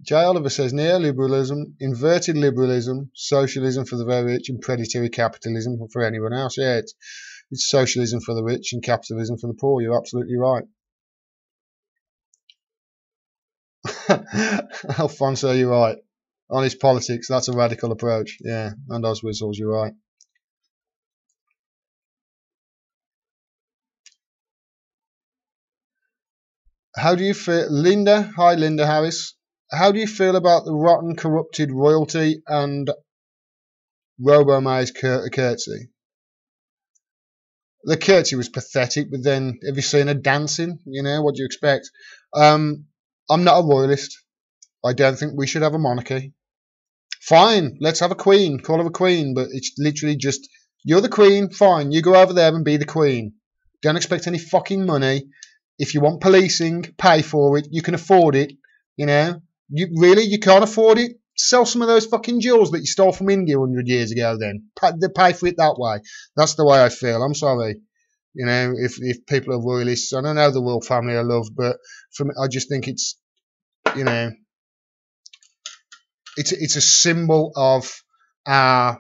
Jay Oliver says neoliberalism, inverted liberalism, socialism for the very rich, and predatory capitalism for anyone else. Yeah, it's socialism for the rich and capitalism for the poor. You're absolutely right. Alfonso, you're right. Honest politics, that's a radical approach. Yeah, and Oz Whistles, you're right. How do you feel, Linda? Hi, Linda Harris. How do you feel about the rotten, corrupted royalty and Robo-May's curtsy? The curtsy was pathetic, but then have you seen her dancing? You know, what do you expect? I'm not a royalist. I don't think we should have a monarchy. Fine, let's have a queen, call her a queen, but it's literally just, you're the queen, fine, you go over there and be the queen. Don't expect any fucking money. If you want policing, pay for it. You can afford it, you know. You can't afford it? Sell some of those fucking jewels that you stole from India 100 years ago then. Pay for it that way. That's the way I feel. I'm sorry. You know, if people are royalists, and I know the royal family I love, but I just think it's, you know, it's a symbol of our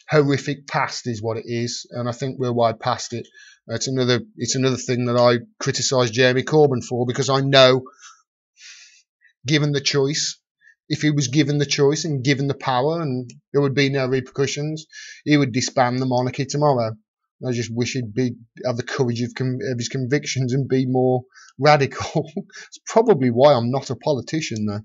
horrific past is what it is, and I think we're way past it. It's another thing that I criticise Jeremy Corbyn for, because I know, given the choice, if he was given the choice and given the power and there would be no repercussions, he would disband the monarchy tomorrow. I just wish he'd have the courage of his convictions and be more radical. It's probably why I'm not a politician, though.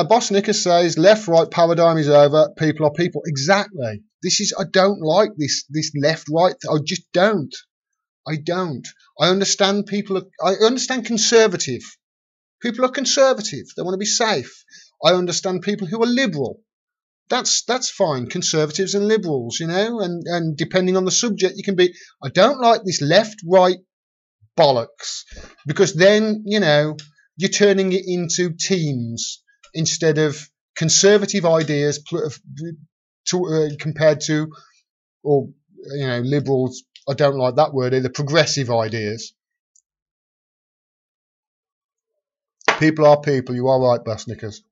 Boss Nickers says, left-right paradigm is over. People are people. Exactly. I don't like this left-right. I just don't. I understand I understand conservative. People are conservative. They want to be safe. I understand people who are liberal. That's fine. Conservatives and liberals, you know, and depending on the subject, you can be. I don't like this left-right bollocks, because then, you know, you're turning it into teams instead of conservative ideas compared to, or, you know, liberals. I don't like that word either. Progressive ideas. People are people. You are right, Bass Nickers.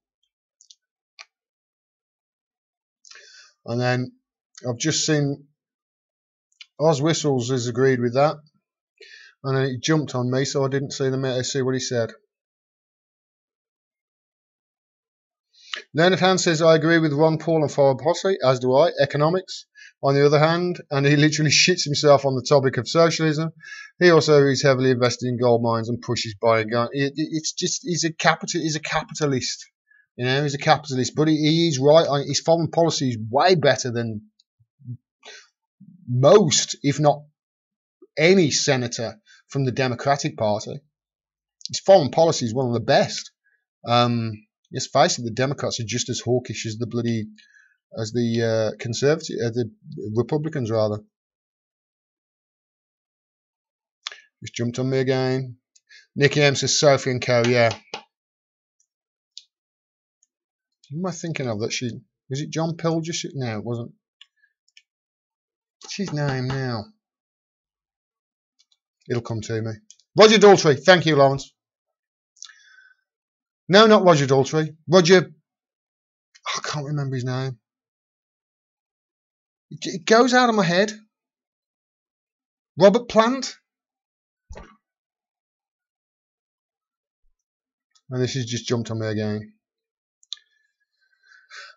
And then I've just seen Oz Whistles has agreed with that, and then he jumped on me, so I didn't see what he said. Leonard Hand says, I agree with Ron Paul and Foreign Posse, as do I. Economics, on the other hand, and he literally shits himself on the topic of socialism. He also is heavily invested in gold mines and pushes buying guns. It's just, he's a capitalist. You know, he's a capitalist, but he's right. His foreign policy is way better than most, if not any, senator from the Democratic Party. His foreign policy is one of the best. Let's face it, the Democrats are just as hawkish as the the Republicans rather. Just jumped on me again. Nicky M says Sophie and Co. Yeah. Who am I thinking of? Was it John Pilger? No, it wasn't. What's his name now? It'll come to me. Roger Daltrey. Thank you, Lawrence. No, not Roger Daltrey. Roger. I can't remember his name. It goes out of my head. Robert Plant. And this has just jumped on me again.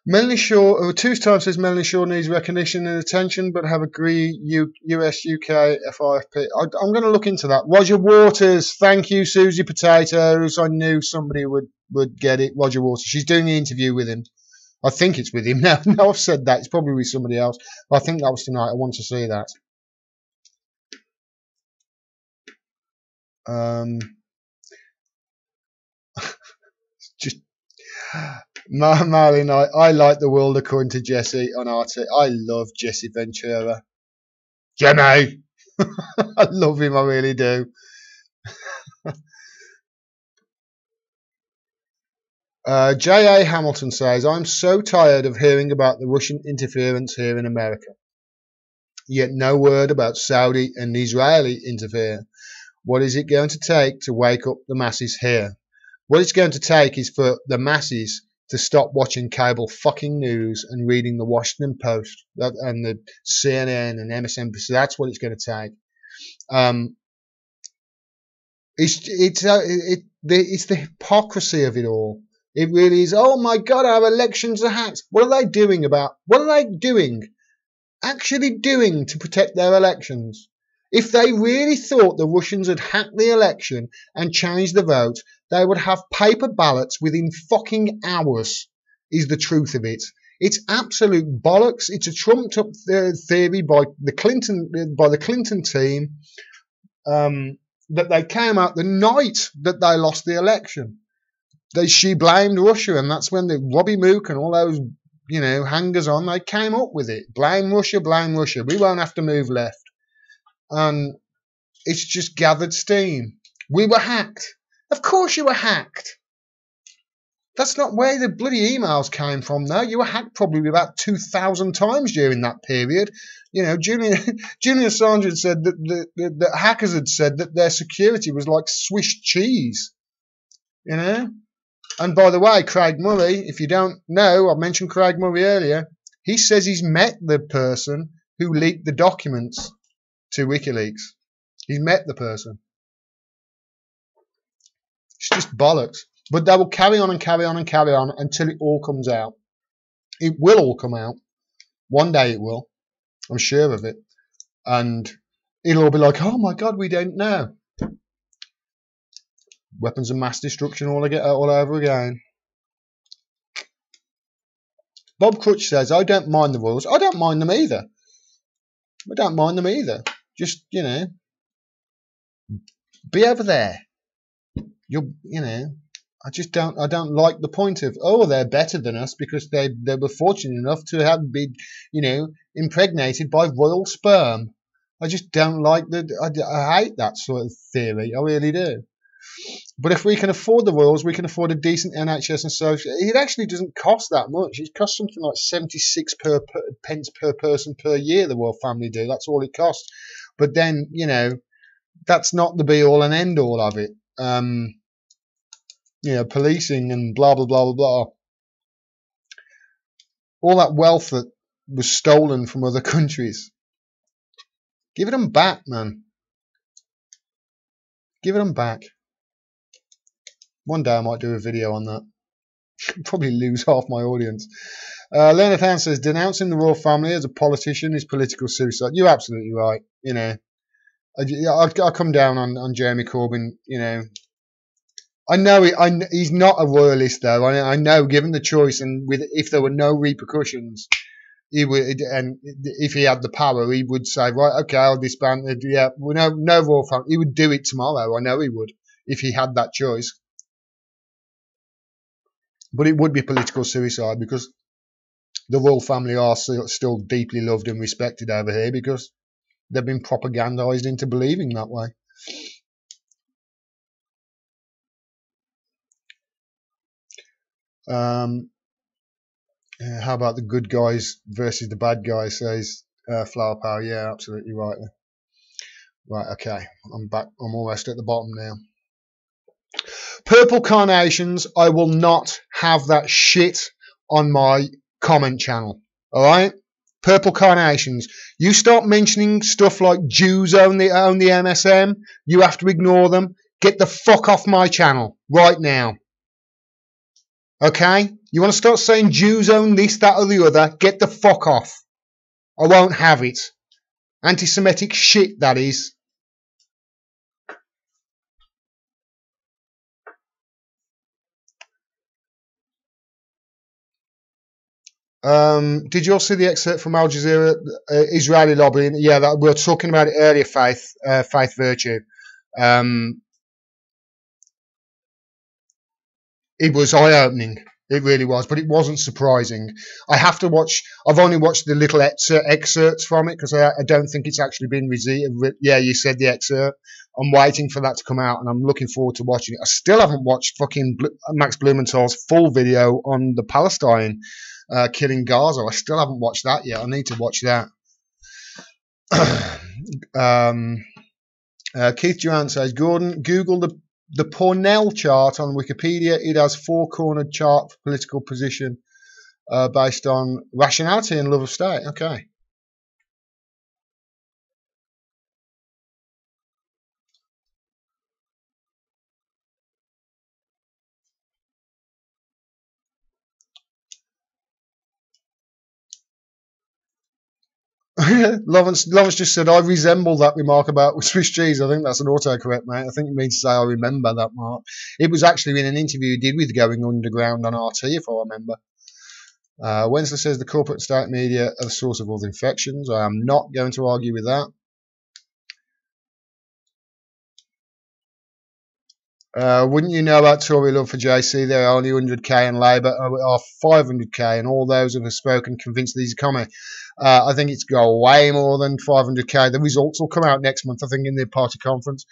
Melanie Shaw, 2 times says Melanie Shaw needs recognition and attention, but have agreed US, UK, FIFP. I'm going to look into that. Roger Waters, thank you, Susie Potatoes. I knew somebody would get it. Roger Waters, she's doing the interview with him. I think it's with him now. No, I've said that. It's probably with somebody else. But I think that was tonight. I want to see that. Just Marlene, I like the world according to Jesse on RT. I love Jesse Ventura. Jimmy! I love him, I really do. J.A. Hamilton says, I'm so tired of hearing about the Russian interference here in America. Yet no word about Saudi and Israeli interfere. What is it going to take to wake up the masses here? What it's going to take is for the masses to stop watching cable fucking news and reading the Washington Post and the CNN and MSNBC. That's what it's going to take. It's the hypocrisy of it all. It really is. Oh my God, our elections are hacked. What are they doing actually doing to protect their elections? If they really thought the Russians had hacked the election and changed the vote, they would have paper ballots within fucking hours, is the truth of it. It's absolute bollocks. It's a trumped up theory by the Clinton team that they came out the night that they lost the election. she blamed Russia, and that's when the Robbie Mook and all those, you know, hangers-on, they came up with it. Blame Russia, blame Russia. We won't have to move left. And it's just gathered steam. We were hacked. Of course you were hacked. That's not where the bloody emails came from, though. You were hacked probably about 2,000 times during that period. You know, Julian Assange had said that hackers had said that their security was like Swiss cheese. You know? And by the way, Craig Murray, if you don't know, I mentioned Craig Murray earlier, he says he's met the person who leaked the documents to WikiLeaks. He's met the person. It's just bollocks. But they will carry on and carry on and carry on until it all comes out. It will all come out. One day it will. I'm sure of it. And it'll all be like, oh my God, we don't know. Weapons of mass destruction all over again. Bob Crutch says, I don't mind the rules. I don't mind them either. I don't mind them either. Just, you know, be over there. You know, I don't like the point of, oh, they're better than us because they were fortunate enough to have been, you know, impregnated by royal sperm. I just don't like I hate that sort of theory. I really do. But if we can afford the royals, we can afford a decent NHS and social. It actually doesn't cost that much. It costs something like 76 pence per person per year, the royal family do. That's all it costs. But then, you know, that's not the be all and end all of it. You know, policing and blah, blah, blah, blah, blah. All that wealth that was stolen from other countries. Give it them back, man. Give it them back. One day I might do a video on that. Probably lose half my audience. Leonard Hand says, denouncing the royal family as a politician is political suicide. You're absolutely right. You know, I come down on Jeremy Corbyn, you know. I know he's not a royalist, though. I know, given the choice, and if there were no repercussions, he would, and if he had the power, he would say, right, okay, I'll disband. Yeah, no royal family. He would do it tomorrow. I know he would if he had that choice. But it would be political suicide because the royal family are still deeply loved and respected over here because they've been propagandized into believing that way. How about the good guys versus the bad guys, says Flower Power. Yeah, absolutely right. Right, okay. I'm back. I'm almost at the bottom now. Purple carnations, I will not have that shit on my comment channel. Alright? Purple carnations. You start mentioning stuff like Jews own the MSM, you have to ignore them. Get the fuck off my channel right now. Okay? You want to start saying Jews own this, that or the other, get the fuck off. I won't have it. Anti-Semitic shit, that is. Did you all see the excerpt from Al Jazeera, Israeli lobbying? Yeah, we were talking about it earlier, Faith Virtue. It was eye-opening. It really was, but it wasn't surprising. I've only watched the little excerpts from it because I don't think it's actually been yeah, you said the excerpt. I'm waiting for that to come out and I'm looking forward to watching it. I still haven't watched fucking Max Blumenthal's full video on the Palestine killing Gaza. I still haven't watched that yet. I need to watch that. Keith Durant says, Gordon, Google the Pornell chart on Wikipedia. It has four-cornered chart for political position based on rationality and love of state. Okay. Lawrence just said, I resemble that remark about Swiss cheese. I think that's an autocorrect, mate. I think it means to say I remember that mark. It was actually in an interview he did with Going Underground on RT, if I remember. Wensley says the corporate state media are the source of all the infections. I am not going to argue with that. Wouldn't you know about Tory love for JC? There are only 100k and Labour are 500k, and all those who have spoken convinced these are coming. I think it's got way more than 500k. The results will come out next month, I think, in the party conference.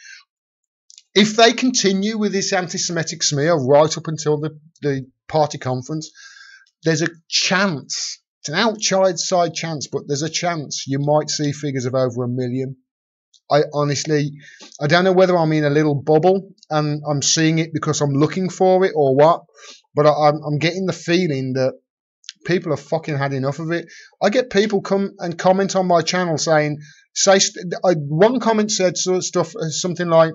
If they continue with this anti-Semitic smear right up until the party conference, there's a chance. It's an outside chance, but there's a chance you might see figures of over 1 million. I honestly, I don't know whether I'm in a little bubble and I'm seeing it because I'm looking for it or what, but I'm getting the feeling that people have fucking had enough of it. I get people come and comment on my channel saying, one comment said something like,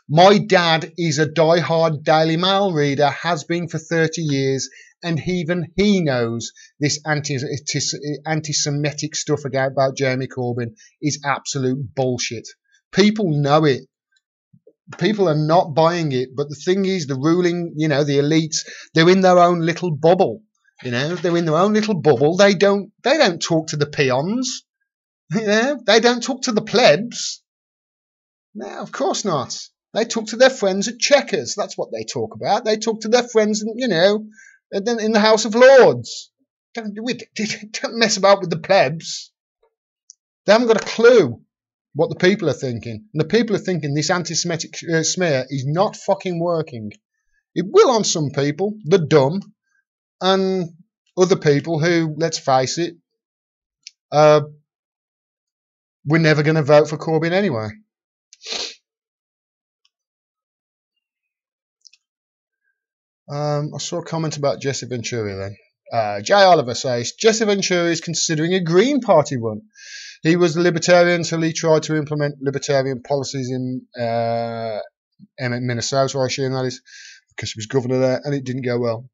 "My dad is a die-hard Daily Mail reader, has been for 30 years, and even he knows this anti-Semitic stuff about Jeremy Corbyn is absolute bullshit." People know it. People are not buying it. But the thing is, the ruling, the elites, they're in their own little bubble. They're in their own little bubble. They don't talk to the peons. They don't talk to the plebs. No, of course not. They talk to their friends at Chequers. That's what they talk about. They talk to their friends, in the House of Lords. Don't mess about with the plebs. They haven't got a clue what the people are thinking. And the people are thinking this anti-Semitic smear is not fucking working. It will on some people, the dumb, and other people who, let's face it, we're never going to vote for Corbyn anyway. I saw a comment about Jesse Ventura then. Jay Oliver says, Jesse Ventura is considering a Green Party run. He was a libertarian until he tried to implement libertarian policies in Minnesota, I assume that is, because he was governor there, and it didn't go well.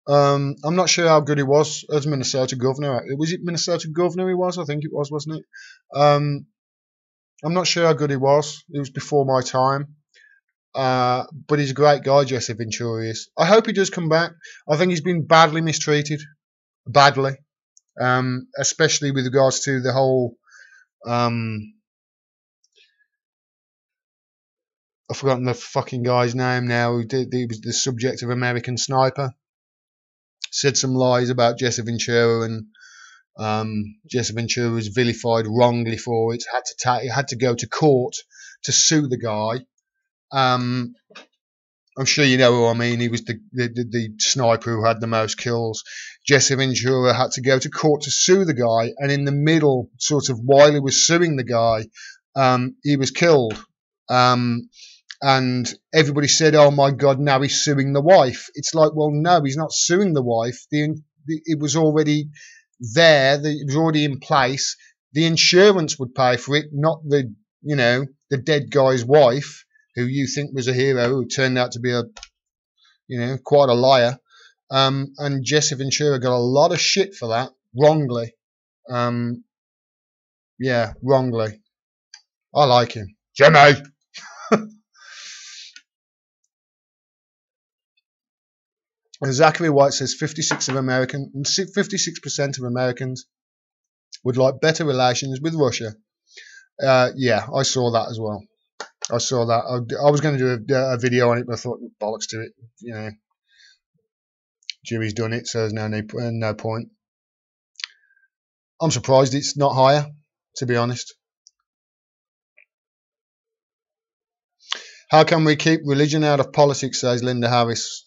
I'm not sure how good he was as Minnesota governor. Was it Minnesota governor he was? I think it was, wasn't it? I'm not sure how good he was. It was before my time. But he's a great guy, Jesse Ventura is. I hope he does come back. I think he's been badly mistreated. Badly. Especially with regards to the whole... I've forgotten the fucking guy's name now. He was the subject of American Sniper. Said some lies about Jesse Ventura, and Jesse Ventura was vilified wrongly for it. Had to go to court to sue the guy. I'm sure you know who I mean. He was the sniper who had the most kills. Jesse Ventura had to go to court to sue the guy, and in the middle, sort of while he was suing the guy, he was killed. And everybody said, "Oh my God, now he's suing the wife." It's like, well, no, he's not suing the wife. It was already there. It was already in place. The insurance would pay for it, not the dead guy's wife, who you think was a hero, who turned out to be quite a liar. And Jesse Ventura got a lot of shit for that, wrongly. Yeah, wrongly. I like him. Jimmy! And Zachary White says 56% of Americans would like better relations with Russia. Yeah, I saw that as well. I saw that. I was going to do a video on it, but I thought, bollocks to it. Jimmy's done it, so there's no point. I'm surprised it's not higher, to be honest. How can we keep religion out of politics, says Linda Harris.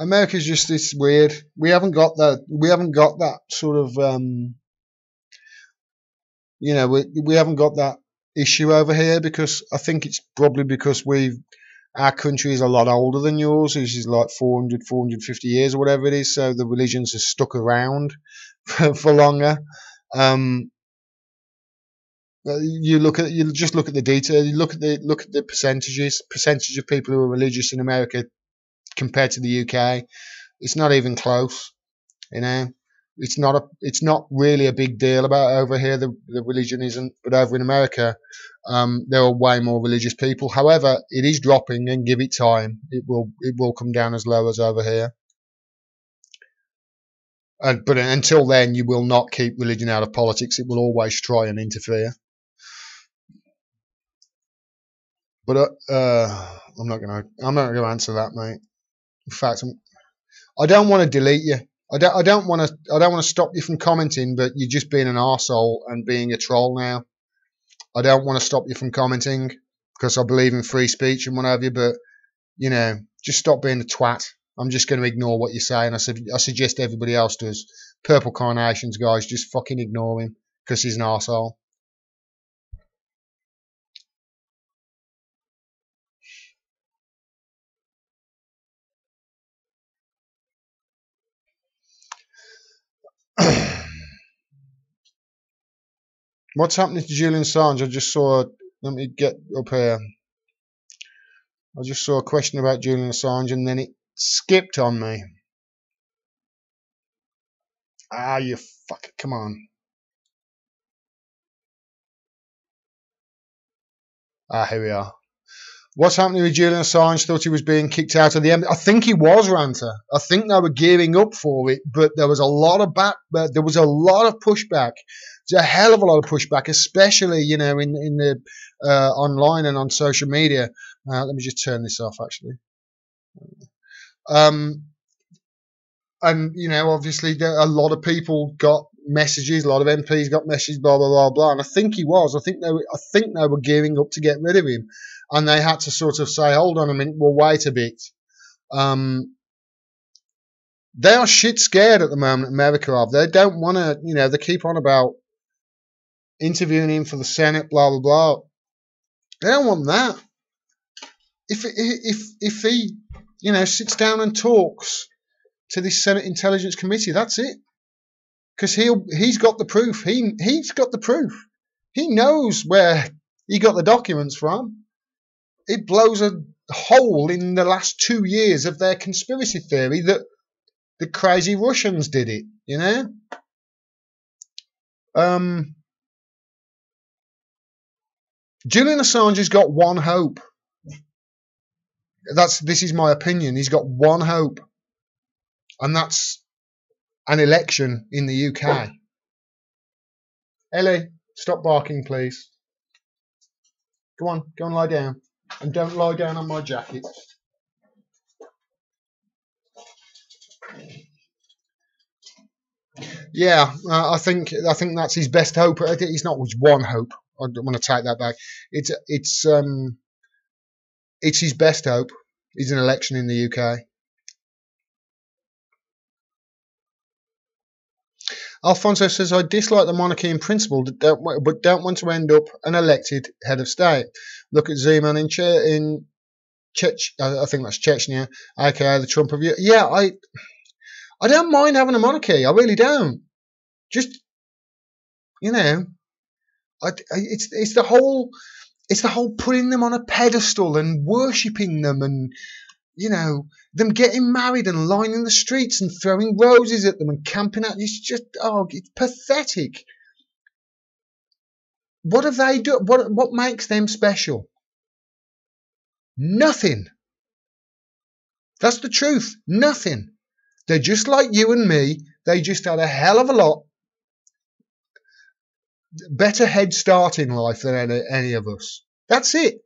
America's just, it's weird. We haven't got that sort of, we haven't got that issue over here, because I think it's probably because our country is a lot older than yours, which is like 450 years or whatever it is, so the religions are stuck around for longer. You just look at the detail. You look at the percentage of people who are religious in America compared to the UK. It's not even close. It's not really a big deal about over here. The religion isn't, but over in America, there are way more religious people. However, it is dropping, and give it time, it will come down as low as over here. But until then, you will not keep religion out of politics. It will always try and interfere. But I'm not gonna answer that, mate. In fact, I don't want to delete you. I don't want to stop you from commenting, but you're just being an arsehole and being a troll now. I don't want to stop you from commenting because I believe in free speech and what have you. But you know, just stop being a twat. I'm just going to ignore what you say, and I suggest everybody else does. Purple Carnations, guys, just fucking ignore him because he's an arsehole. What's happening to Julian Assange? I just saw. Let me get up here. I just saw a question about Julian Assange, and then it skipped on me. Ah, you fucker! Come on. Ah, here we are. What's happening with Julian Assange? Thought he was being kicked out of the embassy. I think he was, Ranter. I think they were gearing up for it, but there was a lot of there was a lot of pushback. There's a hell of a lot of pushback, especially in the online and on social media. Let me just turn this off, actually. And obviously, a lot of people got messages. A lot of MPs got messages. Blah blah blah blah. And I think he was. I think they were gearing up to get rid of him. And they had to sort of say, hold on a minute, we'll wait a bit. They are shit scared at the moment, America are. They don't want to, they keep on about interviewing him for the Senate, blah, blah, blah. They don't want that. If he, sits down and talks to this Senate Intelligence Committee, that's it. Because he's got the proof. He's got the proof. He knows where he got the documents from. It blows a hole in the last 2 years of their conspiracy theory that the crazy Russians did it, Julian Assange has got one hope. This is my opinion. He's got one hope. And that's an election in the UK. Ellie, stop barking, please. Go on lie down. And don't lie down on my jacket. Yeah, I think that's his best hope. It's not his one hope. I don't want to take that back. It's his best hope. Is an election in the UK. Alfonso says, I dislike the monarchy in principle, but don't want to end up an elected head of state. Look at Zeman in I think that's Chechnya, aka the Trump of Europe. Yeah, I don't mind having a monarchy. I really don't. Just, it's the whole putting them on a pedestal and worshipping them and, them getting married and lining the streets and throwing roses at them and camping out. It's just, it's pathetic. What have they done? What makes them special? Nothing. That's the truth. Nothing. They're just like you and me. They just had a hell of a lot better head start in life than any of us. That's it.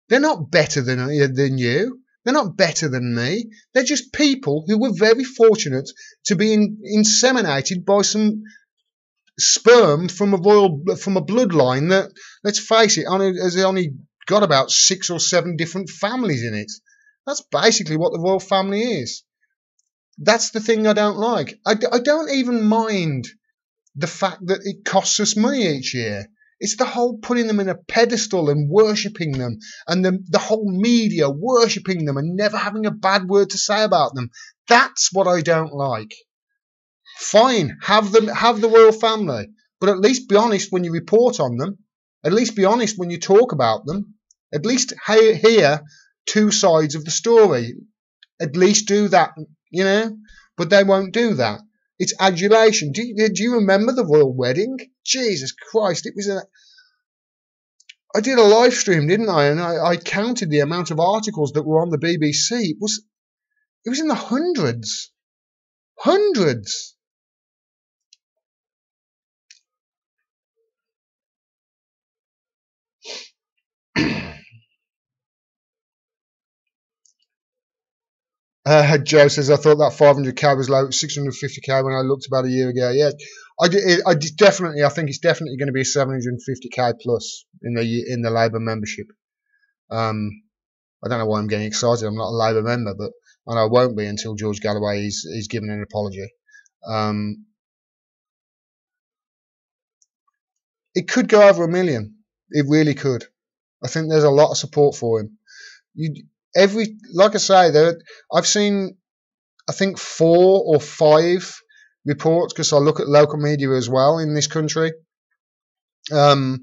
They're not better than you. They're not better than me. They're just people who were very fortunate to be inseminated by some sperm from a bloodline that, let's face it, has only got about 6 or 7 different families in it. That's basically what the royal family is. That's the thing I don't like. I don't even mind the fact that it costs us money each year. It's the whole putting them in a pedestal and worshipping them, and the whole media worshipping them and never having a bad word to say about them. That's what I don't like. Fine, have the royal family, but at least be honest when you report on them. At least be honest when you talk about them. At least hear 2 sides of the story. At least do that, But they won't do that. It's adulation. Do you remember the royal wedding? Jesus Christ, I did a live stream, didn't I? And I counted the amount of articles that were on the BBC. It was in the hundreds. Hundreds. Joe says, I thought that 500k was low, 650k when I looked about a year ago. Yeah, I definitely, I think it's definitely going to be a 750k plus in the Labour membership. I don't know why I'm getting excited. I'm not a Labour member, but and I won't be until George Galloway is given an apology. It could go over 1 million. It really could. I think there's a lot of support for him. Like I say, I've seen, I think 4 or 5 reports, because I look at local media as well in this country. I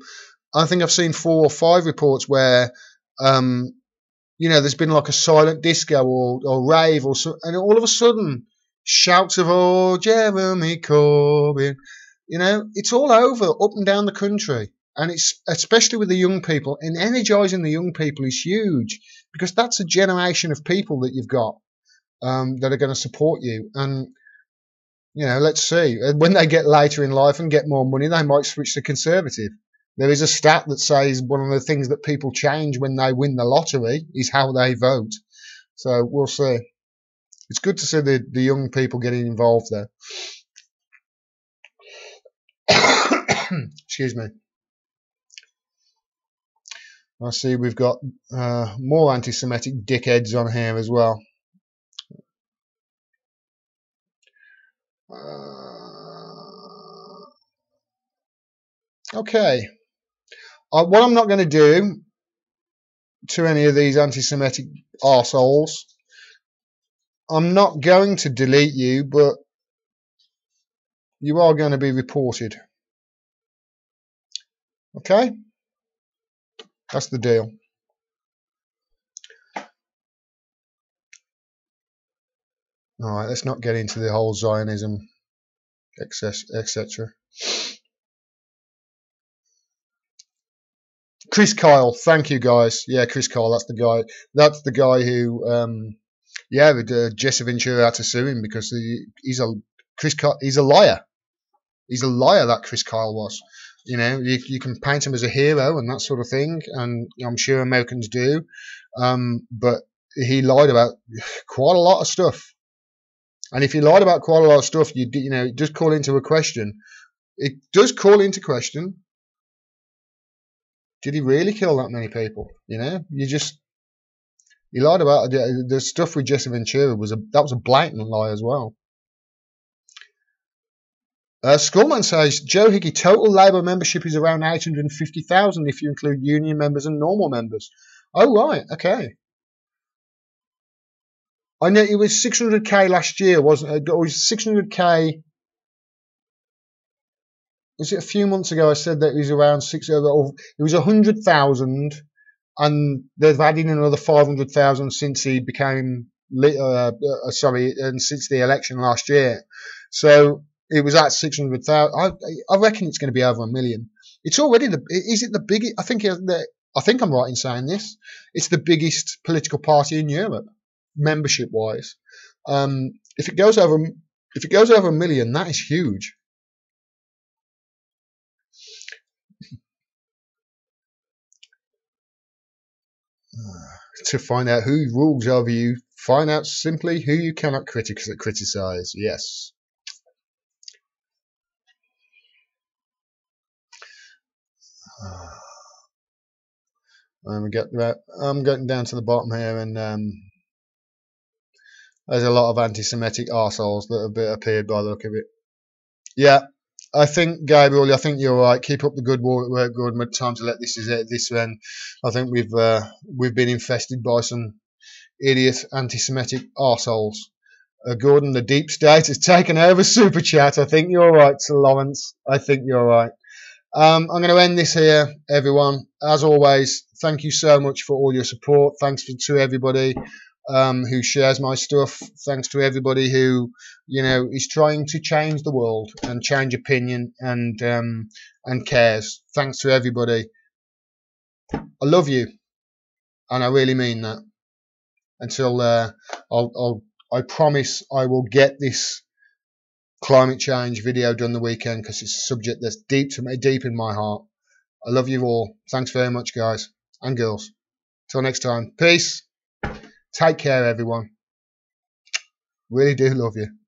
think I've seen 4 or 5 reports where, there's been like a silent disco or rave or so, and all of a sudden shouts of, oh, Jeremy Corbyn, it's all over, up and down the country. And it's especially with the young people, and energising the young people is huge, because that's a generation of people that you've got that are going to support you. And, let's see. When they get later in life and get more money, they might switch to Conservative. There is a stat that says one of the things that people change when they win the lottery is how they vote. So we'll see. It's good to see the young people getting involved there. Excuse me. I see we've got more anti-Semitic dickheads on here as well. Okay. What I'm not going to do to any of these anti-Semitic arseholes, I'm not going to delete you, but you are going to be reported. Okay? That's the deal. All right, let's not get into the whole Zionism, etc. Chris Kyle, thank you guys. Yeah, Chris Kyle, that's the guy. That's the guy who, Jesse Ventura had to sue him because he's a liar. He's a liar, that Chris Kyle was. You can paint him as a hero and that sort of thing, and I'm sure Americans do. But he lied about quite a lot of stuff. And if he lied about quite a lot of stuff, it does call into a question. It does call into question. Did he really kill that many people? He lied about the stuff with Jesse Ventura that was a blatant lie as well. Skullman says Joe Hickey total Labour membership is around 850,000 if you include union members and normal members. Oh right, okay. I know it was 600k last year, wasn't it? Or was 600k? Was it a few months ago? I said that it was around it was 100,000, and they've added another 500,000 since he became and since the election last year. So it was at 600,000. I reckon it's going to be over 1 million. It's already is it the biggest? I think I'm right in saying this. It's the biggest political party in Europe, membership wise. If it goes over 1 million, that is huge. To find out who rules over you, find out simply who you cannot criticize. Yes. I'm getting down to the bottom here, and there's a lot of anti-Semitic arseholes that have appeared by the look of it. Yeah, I think, Gabriel, I think you're right. Keep up the good work, Gordon. Time to let this end. I think we've been infested by some idiot anti-Semitic arseholes. Gordon, the deep state has taken over Super Chat. I think you're right, Sir Lawrence. I think you're right. I'm going to end this here, everyone. As always, thank you so much for all your support. Thanks to everybody who shares my stuff. Thanks to everybody who, is trying to change the world and change opinion and cares. Thanks to everybody. I love you, and I really mean that. Until I promise I will get this climate change video done the weekend, because it's a subject that's deep in my heart. I love you all. Thanks very much, guys and girls. Till next time. Peace. Take care, everyone. Really do love you.